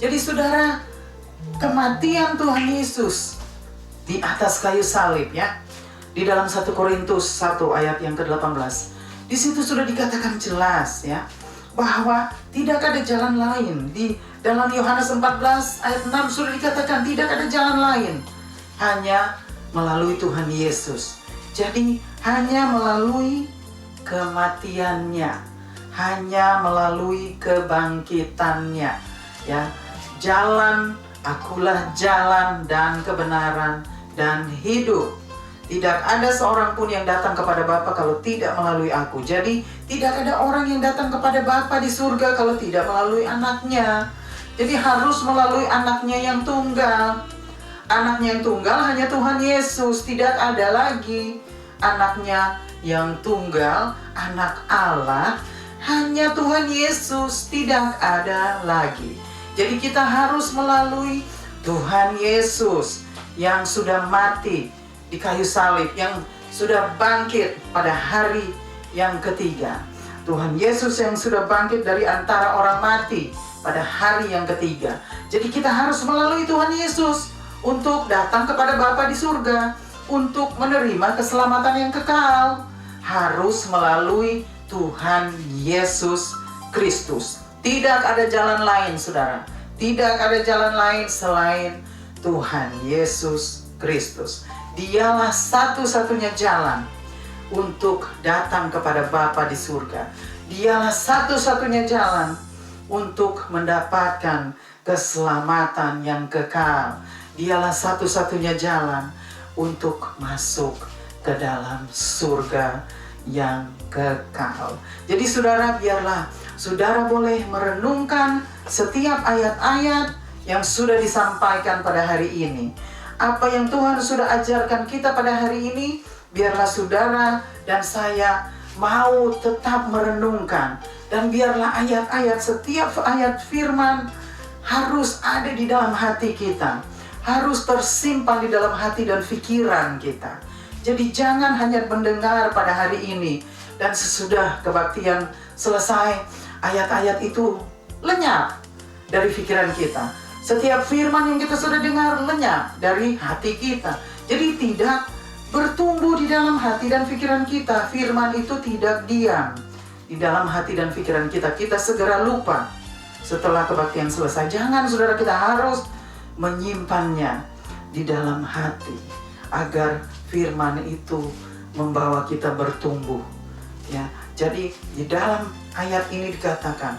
Jadi saudara, kematian Tuhan Yesus di atas kayu salib ya, di dalam 1 Korintus 1 ayat yang ke-18, di situ sudah dikatakan jelas ya, bahwa tidak ada jalan lain. Di dalam Yohanes 14 ayat 6 sudah dikatakan tidak ada jalan lain, hanya melalui Tuhan Yesus. Jadi hanya melalui kematiannya, hanya melalui kebangkitannya ya. Jalan, akulah jalan dan kebenaran dan hidup. Tidak ada seorang pun yang datang kepada Bapa kalau tidak melalui aku. Jadi tidak ada orang yang datang kepada Bapa di surga kalau tidak melalui anaknya. Jadi harus melalui anaknya yang tunggal. Anaknya yang tunggal hanya Tuhan Yesus. Tidak ada lagi anaknya yang tunggal, anak Allah, hanya Tuhan Yesus. Tidak ada lagi. Jadi kita harus melalui Tuhan Yesus yang sudah mati di kayu salib, yang sudah bangkit pada hari yang ketiga. Tuhan Yesus yang sudah bangkit dari antara orang mati pada hari yang ketiga. Jadi kita harus melalui Tuhan Yesus untuk datang kepada Bapa di surga, untuk menerima keselamatan yang kekal. Harus melalui Tuhan Yesus Kristus. Tidak ada jalan lain, saudara. Tidak ada jalan lain selain Tuhan Yesus Kristus. Dialah satu-satunya jalan untuk datang kepada Bapa di surga. Dialah satu-satunya jalan untuk mendapatkan keselamatan yang kekal. Dialah satu-satunya jalan untuk masuk ke dalam surga yang kekal. Jadi saudara, biarlah saudara boleh merenungkan setiap ayat-ayat yang sudah disampaikan pada hari ini. Apa yang Tuhan sudah ajarkan kita pada hari ini, biarlah saudara dan saya mau tetap merenungkan. Dan biarlah ayat-ayat, setiap ayat firman harus ada di dalam hati kita. Harus tersimpan di dalam hati dan pikiran kita. Jadi jangan hanya mendengar pada hari ini dan sesudah kebaktian selesai, ayat-ayat itu lenyap dari pikiran kita. Setiap firman yang kita sudah dengar lenyap dari hati kita. Jadi tidak bertumbuh di dalam hati dan pikiran kita. Firman itu tidak diam di dalam hati dan pikiran kita. Kita segera lupa setelah kebaktian selesai. Jangan saudara, kita harus menyimpannya di dalam hati agar firman itu membawa kita bertumbuh ya. Jadi di dalam ayat ini dikatakan,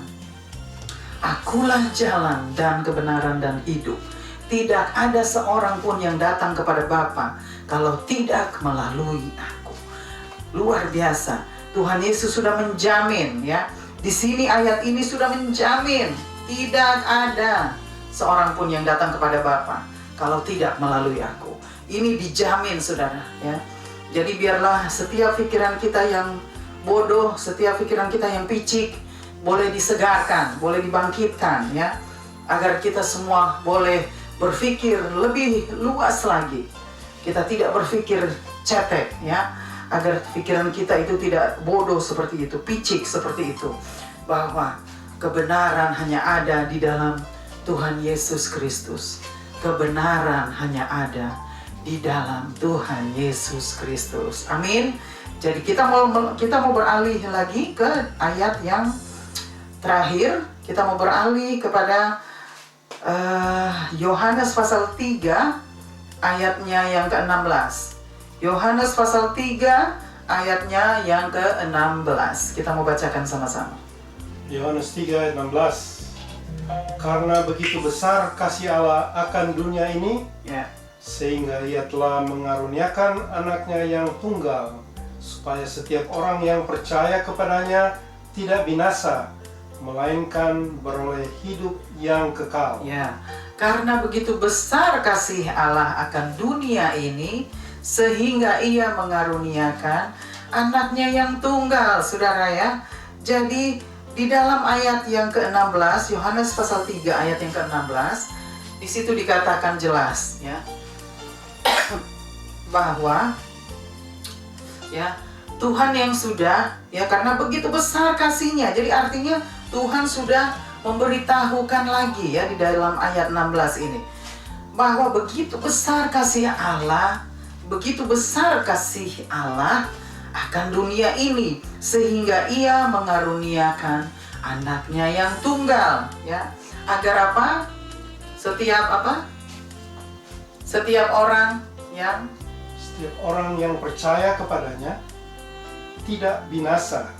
"Akulah jalan dan kebenaran dan hidup. Tidak ada seorang pun yang datang kepada Bapa kalau tidak melalui aku." Luar biasa. Tuhan Yesus sudah menjamin ya. Di sini ayat ini sudah menjamin tidak ada seorang pun yang datang kepada Bapa kalau tidak melalui aku. Ini dijamin saudara ya. Jadi biarlah setiap pikiran kita yang bodoh, setiap pikiran kita yang picik boleh disegarkan, boleh dibangkitkan ya, agar kita semua boleh berpikir lebih luas lagi. Kita tidak berpikir cetek ya, agar pikiran kita itu tidak bodoh seperti itu, picik seperti itu, bahwa kebenaran hanya ada di dalam Tuhan Yesus Kristus. Kebenaran hanya ada di dalam Tuhan Yesus Kristus. Amin. Jadi kita mau beralih lagi ke ayat yang terakhir. Kita mau beralih kepada Yohanes pasal 3 ayatnya yang ke-16. Yohanes pasal 3 ayatnya yang ke-16. Kita mau bacakan sama-sama. Yohanes 3 ayat 16. Karena begitu besar kasih Allah akan dunia ini, sehingga Ia telah mengaruniakan anaknya yang tunggal, supaya setiap orang yang percaya kepadanya tidak binasa, melainkan beroleh hidup yang kekal. Ya, karena begitu besar kasih Allah akan dunia ini, sehingga Ia mengaruniakan anaknya yang tunggal, saudara ya. Jadi di dalam ayat yang ke-16, Yohanes pasal 3 ayat yang ke-16, di situ dikatakan jelas ya, bahwa ya Tuhan yang sudah, ya karena begitu besar kasihnya, jadi artinya Tuhan sudah memberitahukan lagi ya di dalam ayat 16 ini, bahwa begitu besar kasih Allah, begitu besar kasih Allah akan dunia ini, sehingga Ia mengaruniakan anaknya yang tunggal, ya, agar apa? Setiap orang yang percaya kepadanya tidak binasa,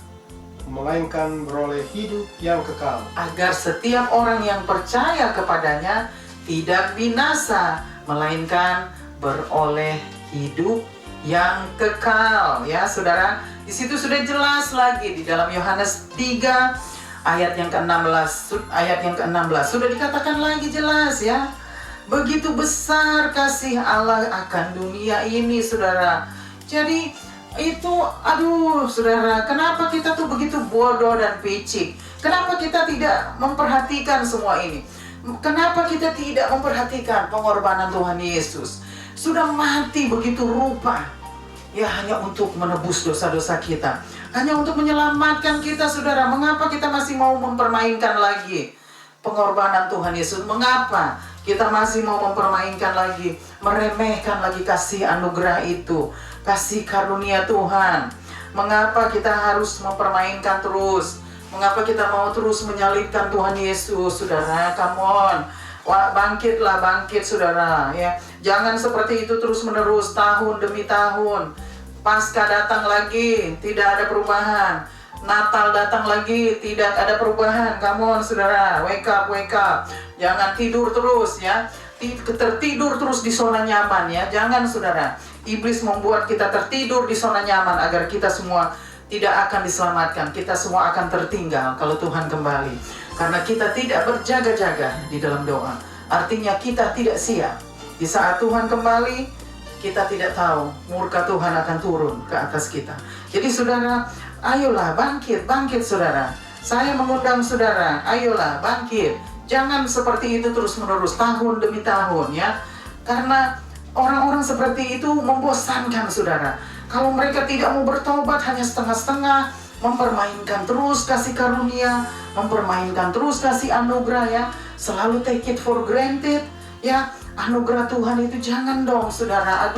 melainkan beroleh hidup yang kekal. Agar setiap orang yang percaya kepadanya tidak binasa, melainkan beroleh hidup yang kekal. Ya, saudara, di situ sudah jelas lagi di dalam Yohanes 3 ayat yang ke-16 sudah dikatakan lagi jelas ya. Begitu besar kasih Allah akan dunia ini, saudara. Jadi itu, saudara, kenapa kita tuh begitu bodoh dan picik? Kenapa kita tidak memperhatikan semua ini? Kenapa kita tidak memperhatikan pengorbanan Tuhan Yesus? Sudah mati begitu rupa, ya, hanya untuk menebus dosa-dosa kita, hanya untuk menyelamatkan kita, saudara. Mengapa kita masih mau mempermainkan lagi pengorbanan Tuhan Yesus? Mengapa kita masih mau mempermainkan lagi, meremehkan lagi kasih anugerah itu, kasih karunia Tuhan? Mengapa kita harus mempermainkan terus? Mengapa kita mau terus menyalibkan Tuhan Yesus, saudara? Come on, bangkit, saudara, ya. Jangan seperti itu terus menerus, tahun demi tahun. Paskah datang lagi, tidak ada perubahan. Natal datang lagi, tidak ada perubahan. Come on, saudara, wake up. Jangan tidur terus ya, tertidur terus di zona nyaman ya. Jangan, saudara. Iblis membuat kita tertidur di zona nyaman agar kita semua tidak akan diselamatkan. Kita semua akan tertinggal kalau Tuhan kembali, karena kita tidak berjaga-jaga di dalam doa. Artinya kita tidak siap. Di saat Tuhan kembali, kita tidak tahu murka Tuhan akan turun ke atas kita. Jadi saudara, ayolah bangkit, saudara. Saya mengundang saudara, ayolah bangkit. Jangan seperti itu terus-menerus, tahun demi tahun ya. Karena orang-orang seperti itu membosankan, saudara. Kalau mereka tidak mau bertobat, hanya setengah-setengah, mempermainkan terus kasih karunia, mempermainkan terus kasih anugerah ya. Selalu take it for granted ya. Anugerah Tuhan itu jangan dong, saudara.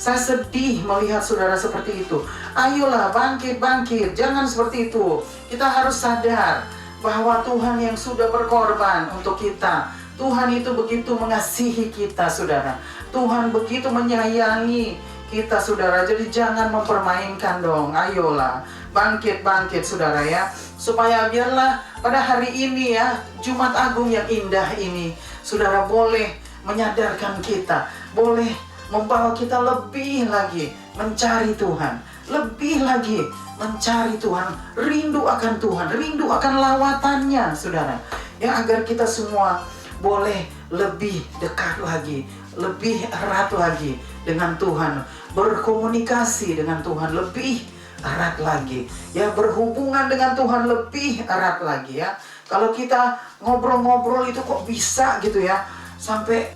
Saya sedih melihat saudara seperti itu. Ayolah bangkit, jangan seperti itu. Kita harus sadar bahwa Tuhan yang sudah berkorban untuk kita, Tuhan itu begitu mengasihi kita, saudara. Tuhan begitu menyayangi kita, saudara. Jadi jangan mempermainkan dong. Ayolah bangkit, saudara ya. Supaya biarlah pada hari ini ya, Jumat Agung yang indah ini, saudara, boleh menyadarkan kita, boleh membawa kita lebih lagi mencari Tuhan, lebih lagi mencari Tuhan, rindu akan Tuhan, rindu akan lawatannya, saudara. Ya, agar kita semua boleh lebih dekat lagi, lebih erat lagi dengan Tuhan, berkomunikasi dengan Tuhan lebih erat lagi, ya, berhubungan dengan Tuhan lebih erat lagi ya. Kalau kita ngobrol-ngobrol itu kok bisa gitu ya, sampai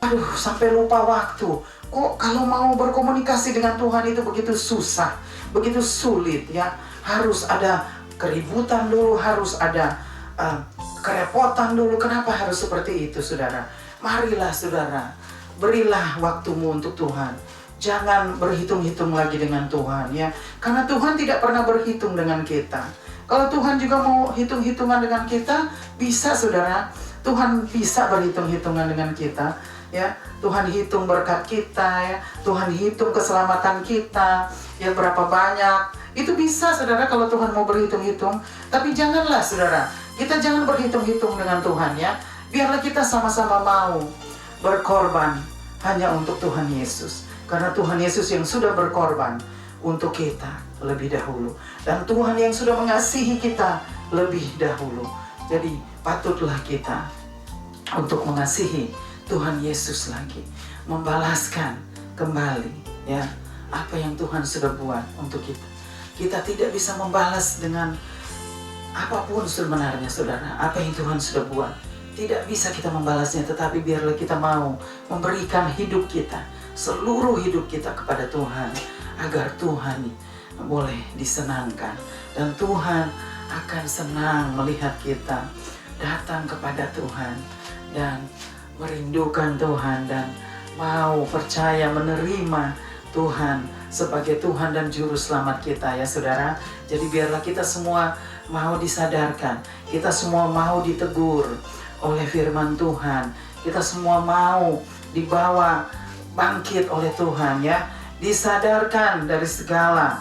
Aduh, sampai lupa waktu. Kok kalau mau berkomunikasi dengan Tuhan itu begitu susah, begitu sulit ya. Harus ada keributan dulu, harus ada kerepotan dulu. Kenapa harus seperti itu, saudara? Marilah saudara, berilah waktumu untuk Tuhan. Jangan berhitung-hitung lagi dengan Tuhan ya. Karena Tuhan tidak pernah berhitung dengan kita. Kalau Tuhan juga mau hitung-hitungan dengan kita, bisa saudara. Tuhan bisa berhitung-hitungan dengan kita ya. Tuhan hitung berkat kita ya. Tuhan hitung keselamatan kita ya, berapa banyak. Itu bisa saudara kalau Tuhan mau berhitung-hitung. Tapi janganlah saudara, kita jangan berhitung-hitung dengan Tuhan ya. Biarlah kita sama-sama mau berkorban hanya untuk Tuhan Yesus. Karena Tuhan Yesus yang sudah berkorban untuk kita lebih dahulu. Dan Tuhan yang sudah mengasihi kita lebih dahulu. Jadi patutlah kita untuk mengasihi Tuhan Yesus lagi. Membalaskan kembali ya apa yang Tuhan sudah buat untuk kita. Kita tidak bisa membalas dengan apapun sebenarnya saudara. Apa yang Tuhan sudah buat, tidak bisa kita membalasnya. Tetapi biarlah kita mau memberikan hidup kita, seluruh hidup kita kepada Tuhan, agar Tuhan boleh disenangkan. Dan Tuhan akan senang melihat kita datang kepada Tuhan dan merindukan Tuhan dan mau percaya menerima Tuhan sebagai Tuhan dan Juru Selamat kita ya saudara. Jadi biarlah kita semua mau disadarkan, kita semua mau ditegur oleh firman Tuhan, kita semua mau dibawa bangkit oleh Tuhan ya, disadarkan dari segala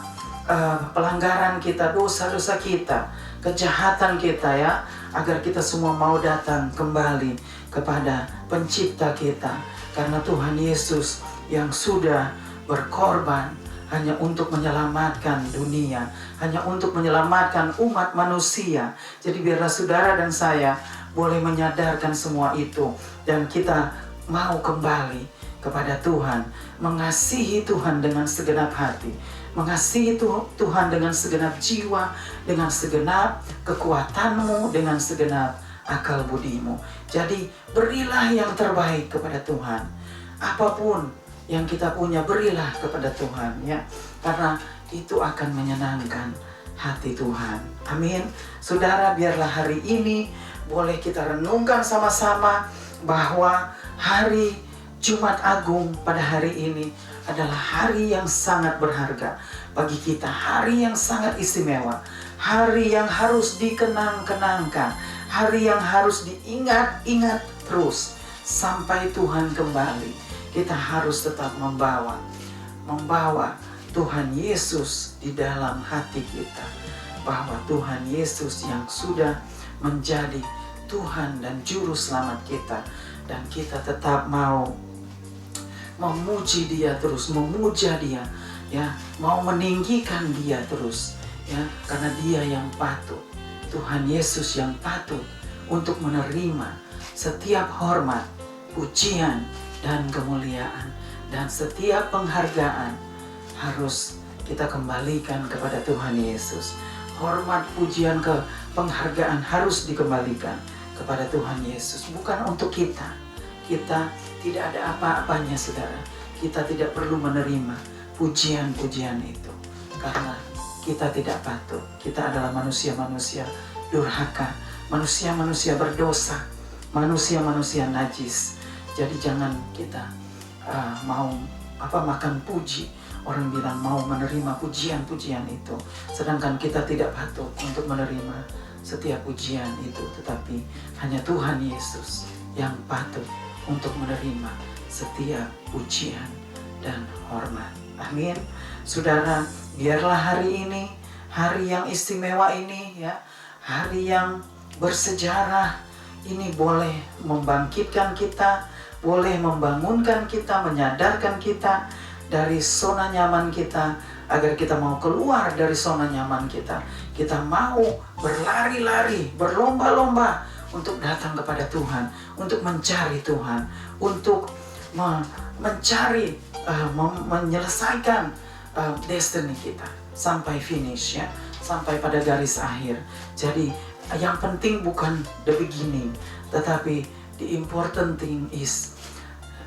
pelanggaran kita, dosa-dosa kita, kejahatan kita ya, agar kita semua mau datang kembali kepada pencipta kita. Karena Tuhan Yesus yang sudah berkorban hanya untuk menyelamatkan dunia, hanya untuk menyelamatkan umat manusia. Jadi biarlah saudara dan saya boleh menyadarkan semua itu, dan kita mau kembali kepada Tuhan, mengasihi Tuhan dengan segenap hati, mengasihi Tuhan dengan segenap jiwa, dengan segenap kekuatanmu, dengan segenap akal budimu. Jadi berilah yang terbaik kepada Tuhan. Apapun yang kita punya, berilah kepada Tuhan ya, karena itu akan menyenangkan hati Tuhan. Amin. Saudara, biarlah hari ini boleh kita renungkan sama-sama bahwa hari Jumat Agung pada hari ini adalah hari yang sangat berharga bagi kita, hari yang sangat istimewa, hari yang harus dikenang-kenangkan, hari yang harus diingat-ingat terus sampai Tuhan kembali. Kita harus tetap membawa Tuhan Yesus di dalam hati kita, bahwa Tuhan Yesus yang sudah menjadi Tuhan dan Juru Selamat kita, dan kita tetap mau memuji Dia terus, memuja Dia ya, mau meninggikan Dia terus ya, karena Dia yang patut, Tuhan Yesus yang patut untuk menerima setiap hormat, pujian dan kemuliaan, dan setiap penghargaan harus kita kembalikan kepada Tuhan Yesus. Hormat, pujian, penghargaan harus dikembalikan kepada Tuhan Yesus, bukan untuk kita. Kita tidak ada apa-apanya saudara. Kita tidak perlu menerima pujian-pujian itu, karena kita tidak patut. Kita adalah manusia-manusia durhaka, manusia-manusia berdosa, manusia-manusia najis. Jadi jangan kita mau makan puji. Orang bilang mau menerima pujian-pujian itu, sedangkan kita tidak patut untuk menerima setiap pujian itu. Tetapi hanya Tuhan Yesus yang patut untuk menerima setiap pujian dan hormat. Amin. Saudara, biarlah hari ini, hari yang istimewa ini ya, hari yang bersejarah ini boleh membangkitkan kita, boleh membangunkan kita, menyadarkan kita dari zona nyaman kita, agar kita mau keluar dari zona nyaman kita. Kita mau berlari-lari, berlomba-lomba untuk datang kepada Tuhan, untuk mencari Tuhan, untuk mencari, menyelesaikan destiny kita sampai finish ya, sampai pada garis akhir. Jadi yang penting bukan the beginning, tetapi the important thing is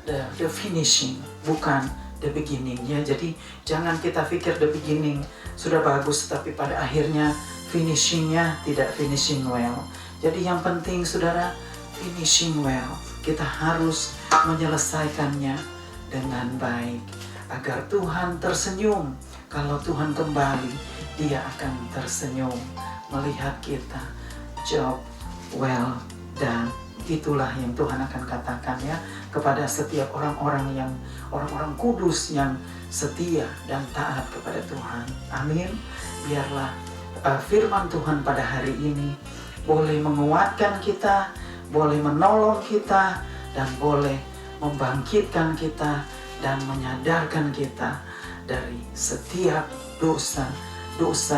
the finishing, bukan the beginning ya. Jadi jangan kita pikir the beginning sudah bagus, tapi pada akhirnya finishingnya tidak finishing well. Jadi yang penting saudara, finishing well. Kita harus menyelesaikannya dengan baik agar Tuhan tersenyum. Kalau Tuhan kembali, Dia akan tersenyum melihat kita. Job well done. Itulah yang Tuhan akan katakan ya kepada setiap orang-orang kudus yang setia dan taat kepada Tuhan. Amin. Biarlah firman Tuhan pada hari ini boleh menguatkan kita, boleh menolong kita, dan boleh membangkitkan kita dan menyadarkan kita dari setiap dosa,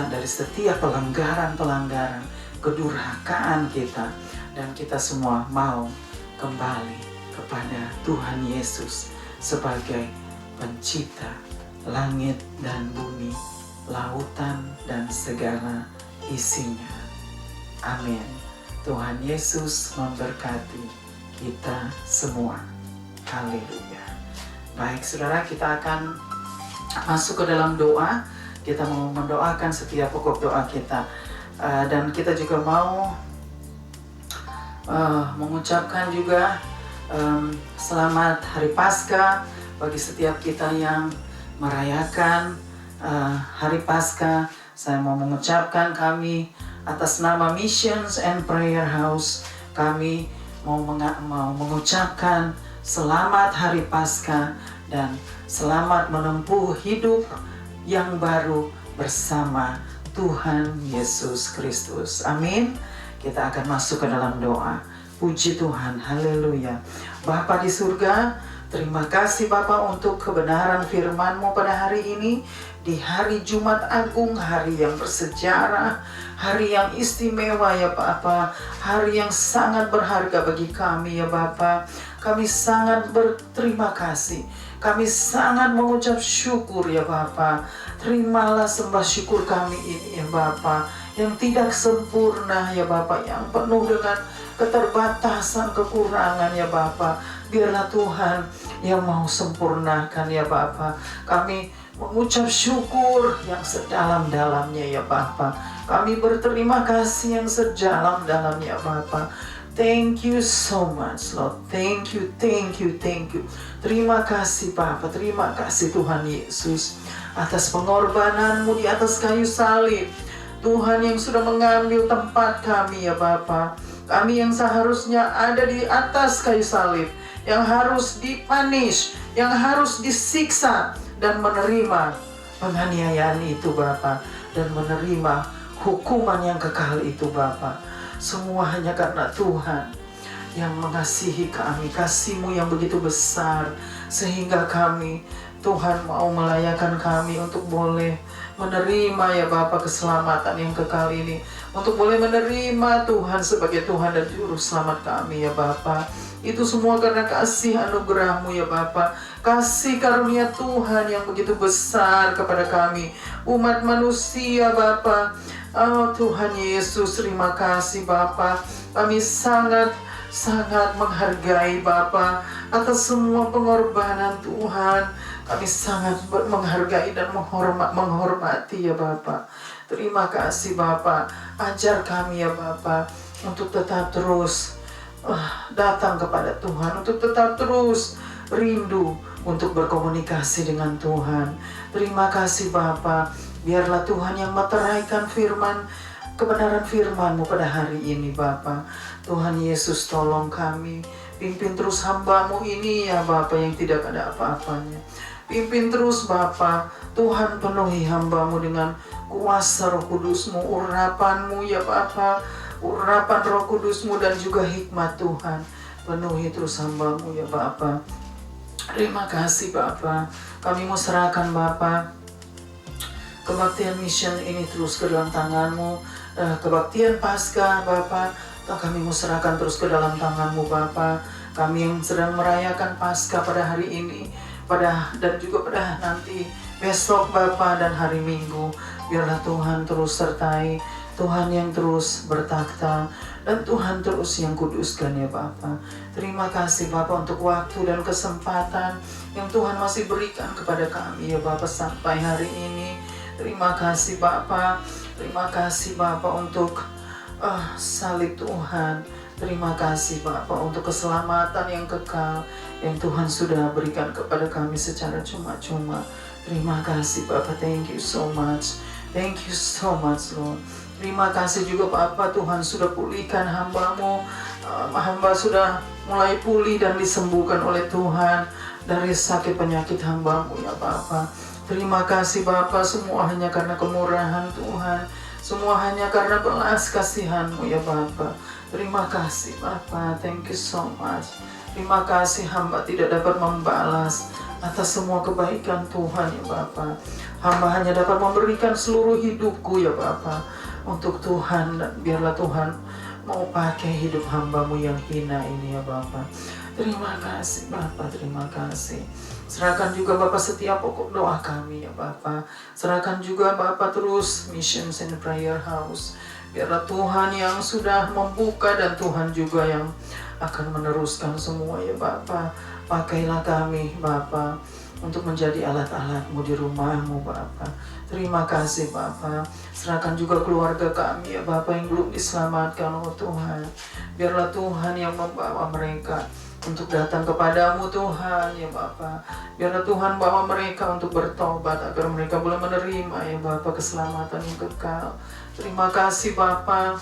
dari setiap pelanggaran, kedurhakaan kita. Dan kita semua mau kembali kepada Tuhan Yesus sebagai pencipta langit dan bumi, lautan dan segala isinya. Amin. Tuhan Yesus memberkati kita semua. Haleluya. Baik saudara, kita akan masuk ke dalam doa. Kita mau mendoakan setiap pokok doa kita. Dan kita juga mau mengucapkan juga selamat Hari Paskah bagi setiap kita yang merayakan Hari Paskah. Saya mau mengucapkan kami atas nama Missions and Prayer House, kami mau mengucapkan selamat Hari Paskah dan selamat menempuh hidup yang baru bersama Tuhan Yesus Kristus. Amin. Kita akan masuk ke dalam doa. Puji Tuhan, haleluya. Bapa di surga, terima kasih Bapa untuk kebenaran firman-Mu pada hari ini. Di hari Jumat Agung, hari yang bersejarah, hari yang istimewa ya Bapa, hari yang sangat berharga bagi kami ya Bapa. Kami sangat berterima kasih. Kami sangat mengucap syukur ya Bapa. Terimalah sembah syukur kami ini ya Bapa, yang tidak sempurna ya Bapa, yang penuh dengan keterbatasan, kekurangan ya Bapa. Biarlah Tuhan yang mau sempurnakan ya Bapa. Kami mengucap syukur yang sedalam-dalamnya ya Bapa. Kami berterima kasih yang sedalam-dalamnya Bapa. Thank you so much Lord. Thank you. Terima kasih Bapa, terima kasih Tuhan Yesus atas pengorbanan-Mu di atas kayu salib. Tuhan yang sudah mengambil tempat kami ya Bapa. Kami yang seharusnya ada di atas kayu salib, yang harus dipunish, yang harus disiksa dan menerima penganiayaan itu Bapa, dan menerima hukuman yang kekal itu Bapa. Semua hanya karena Tuhan yang mengasihi kami, kasih-Mu yang begitu besar, sehingga kami, Tuhan mau melayakkan kami untuk boleh menerima ya Bapa keselamatan yang kekal ini, untuk boleh menerima Tuhan sebagai Tuhan dan Juru Selamat kami ya Bapa. Itu semua karena kasih anugerah-Mu ya Bapa, kasih karunia Tuhan yang begitu besar kepada kami, umat manusia Bapa. Oh Tuhan Yesus, terima kasih Bapa. Kami sangat menghargai Bapa atas semua pengorbanan Tuhan. Kami sangat menghargai dan menghormati ya Bapa. Terima kasih Bapa. Ajar kami ya Bapa untuk tetap terus datang kepada Tuhan, untuk tetap terus rindu untuk berkomunikasi dengan Tuhan. Terima kasih Bapa. Biarlah Tuhan yang meteraikan kebenaran firman-Mu pada hari ini Bapa. Tuhan Yesus, tolong kami, pimpin terus hamba-Mu ini ya Bapa yang tidak ada apa-apanya. Pimpin terus Bapa. Tuhan, penuhi hamba-Mu dengan kuasa Roh Kudus-Mu, urapan-Mu ya Bapa, urapan Roh Kudus-Mu dan juga hikmat Tuhan. Penuhi terus hamba-Mu ya Bapa. Terima kasih Bapa. Kami mau serahkan Bapa kebaktian mission ini terus ke dalam tangan-Mu. Kebaktian Paskah Bapa, kami mau serahkan terus ke dalam tangan-Mu Bapa. Kami yang sedang merayakan Paskah pada hari ini, dan juga pada nanti besok Bapa dan hari Minggu, biarlah Tuhan terus sertai Tuhan yang terus bertakhta, dan Tuhan terus yang kuduskan ya Bapa. Terima kasih Bapa untuk waktu dan kesempatan yang Tuhan masih berikan kepada kami ya Bapa sampai hari ini. Terima kasih Bapa. Terima kasih Bapa untuk salib Tuhan. Terima kasih Bapa untuk keselamatan yang kekal yang Tuhan sudah berikan kepada kami secara cuma-cuma. Terima kasih Bapa, thank you so much. Thank you so much Lord. Terima kasih juga Bapa, Tuhan sudah pulihkan hamba-Mu. Hamba sudah mulai pulih dan disembuhkan oleh Tuhan dari sakit penyakit hamba-Mu ya Bapa. Terima kasih Bapa, semua hanya karena kemurahan Tuhan. Semua hanya karena belas kasihan-Mu ya Bapa. Terima kasih Bapa, thank you so much. Terima kasih hamba tidak dapat membalas atas semua kebaikan Tuhan ya Bapa. Hamba hanya dapat memberikan seluruh hidupku ya Bapa untuk Tuhan, dan biarlah Tuhan mau pakai hidup hamba-Mu yang hina ini ya Bapa. Terima kasih Bapa, terima kasih. Serahkan juga Bapa setiap pokok doa kami ya Bapa. Serahkan juga Bapa terus Missions and Prayer House. Biarlah Tuhan yang sudah membuka dan Tuhan juga yang akan meneruskan semua ya Bapa. Pakailah kami Bapa untuk menjadi alat-alat-Mu di rumah-Mu Bapa. Terima kasih Bapa. Serahkan juga keluarga kami ya Bapa yang belum diselamatkan oh Tuhan. Biarlah Tuhan yang membawa mereka untuk datang kepadamu Tuhan ya Bapa. Biarlah Tuhan bawa mereka untuk bertobat agar mereka boleh menerima ya Bapa keselamatan yang kekal. Terima kasih Bapa.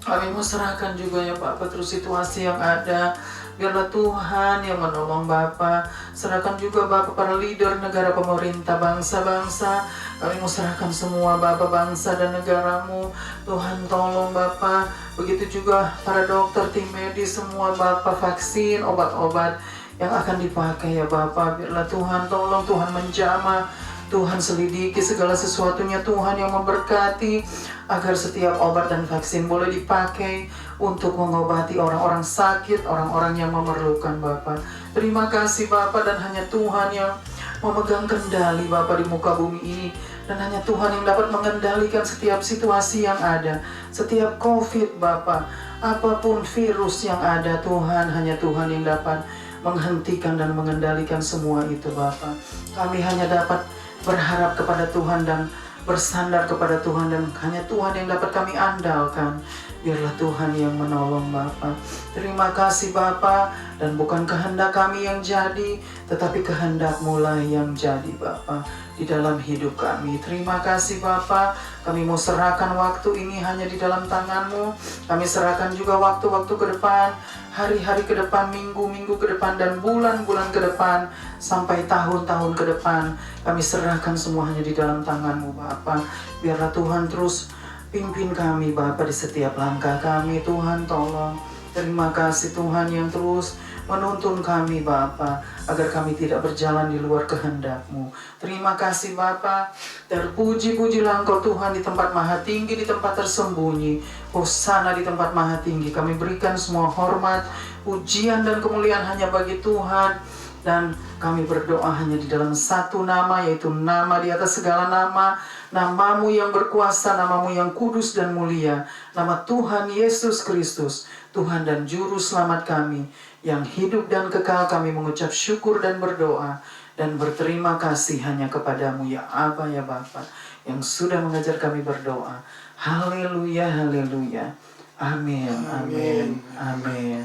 Kami mau serahkan juga ya Bapa terus situasi yang ada. Biarlah Tuhan yang menolong Bapa. Serahkan juga Bapa para leader negara, pemerintah, bangsa-bangsa. Kami mau serahkan semua Bapa bangsa dan negara-Mu. Tuhan tolong Bapa. Begitu juga para dokter, tim medis, semua Bapa, vaksin, obat-obat yang akan dipakai ya Bapa. Biarlah Tuhan tolong, Tuhan menjamah, Tuhan selidiki segala sesuatunya, Tuhan yang memberkati agar setiap obat dan vaksin boleh dipakai untuk mengobati orang-orang sakit, orang-orang yang memerlukan Bapa. Terima kasih Bapa, dan hanya Tuhan yang memegang kendali Bapa di muka bumi ini, dan hanya Tuhan yang dapat mengendalikan setiap situasi yang ada, setiap COVID Bapa, apapun virus yang ada Tuhan, hanya Tuhan yang dapat menghentikan dan mengendalikan semua itu Bapa. Kami hanya dapat berharap kepada Tuhan dan bersandar kepada Tuhan, dan hanya Tuhan yang dapat kami andalkan. Biarlah Tuhan yang menolong Bapa. Terima kasih Bapa, dan bukan kehendak kami yang jadi, tetapi kehendak-Mu lah yang jadi Bapa di dalam hidup kami. Terima kasih Bapa. Kami mau serahkan waktu ini hanya di dalam tangan-Mu. Kami serahkan juga waktu-waktu ke depan, hari-hari ke depan, minggu-minggu ke depan, dan bulan-bulan ke depan, sampai tahun-tahun ke depan. Kami serahkan semuanya di dalam tangan-Mu Bapa. Biarlah Tuhan terus pimpin kami Bapa di setiap langkah kami. Tuhan tolong. Terima kasih Tuhan yang terus menuntun kami Bapa, agar kami tidak berjalan di luar kehendak-Mu. Terima kasih Bapa. Terpuji-pujilah Engkau Tuhan di tempat maha tinggi, di tempat tersembunyi. Hosana di tempat maha tinggi. Kami berikan semua hormat, pujian dan kemuliaan hanya bagi Tuhan. Dan kami berdoa hanya di dalam satu nama, yaitu nama di atas segala nama, nama-Mu yang berkuasa, nama-Mu yang kudus dan mulia, nama Tuhan Yesus Kristus, Tuhan dan Juru Selamat kami, yang hidup dan kekal. Kami mengucap syukur dan berdoa dan berterima kasih hanya kepadamu ya Aba ya Bapa, yang sudah mengajar kami berdoa. Haleluya, haleluya. Amin, amin, amin.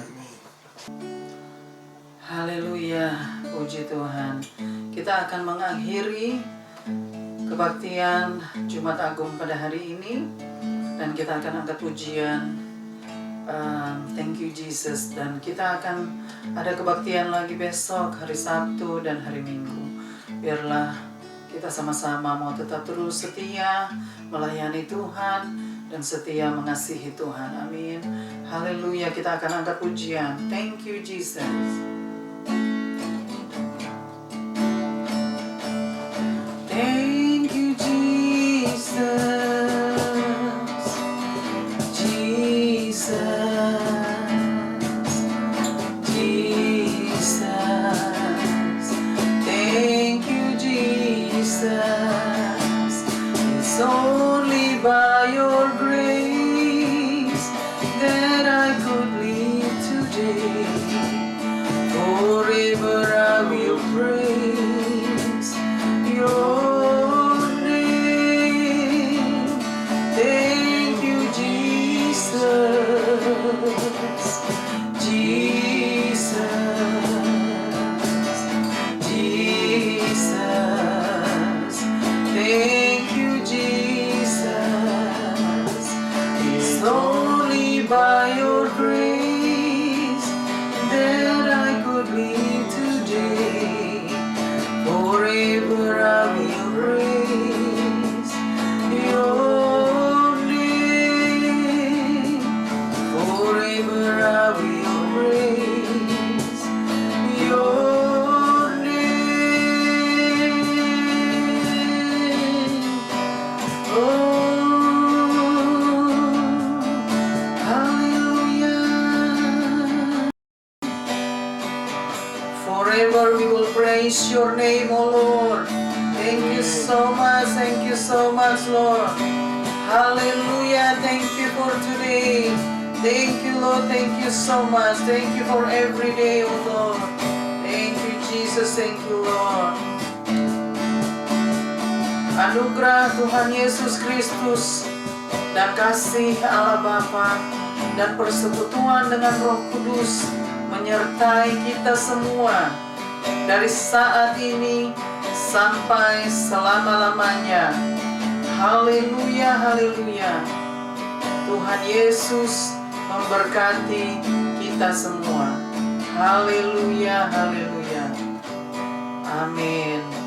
Haleluya, puji Tuhan. Kita akan mengakhiri kebaktian Jumat Agung pada hari ini, dan kita akan angkat pujian Thank you Jesus. Dan kita akan ada kebaktian lagi besok, hari Sabtu dan hari Minggu. Biarlah kita sama-sama mau tetap terus setia melayani Tuhan dan setia mengasihi Tuhan. Amin. Haleluya, kita akan angkat pujian Thank you Jesus. Thank you Jesus, Jesus, Jesus. Thank you Jesus. It's only by your grace Thank you, Jesus. It's only by your grace that I could live today. Forever I will praise your name. Forever I will praise your name. Oh, hallelujah. Forever we will praise your name, O Lord. Thank you so much, Lord. Hallelujah. Thank you for today. Thank you, Lord. Thank you so much. Thank you for every day, O Lord. Thank you, Jesus. Thank you, Lord. Anugerah Tuhan Yesus Kristus dan kasih Allah Bapa dan persekutuan dengan Roh Kudus menyertai kita semua dari saat ini sampai selama-lamanya. Haleluya, haleluya. Tuhan Yesus memberkati kita semua. Haleluya, haleluya. Amin.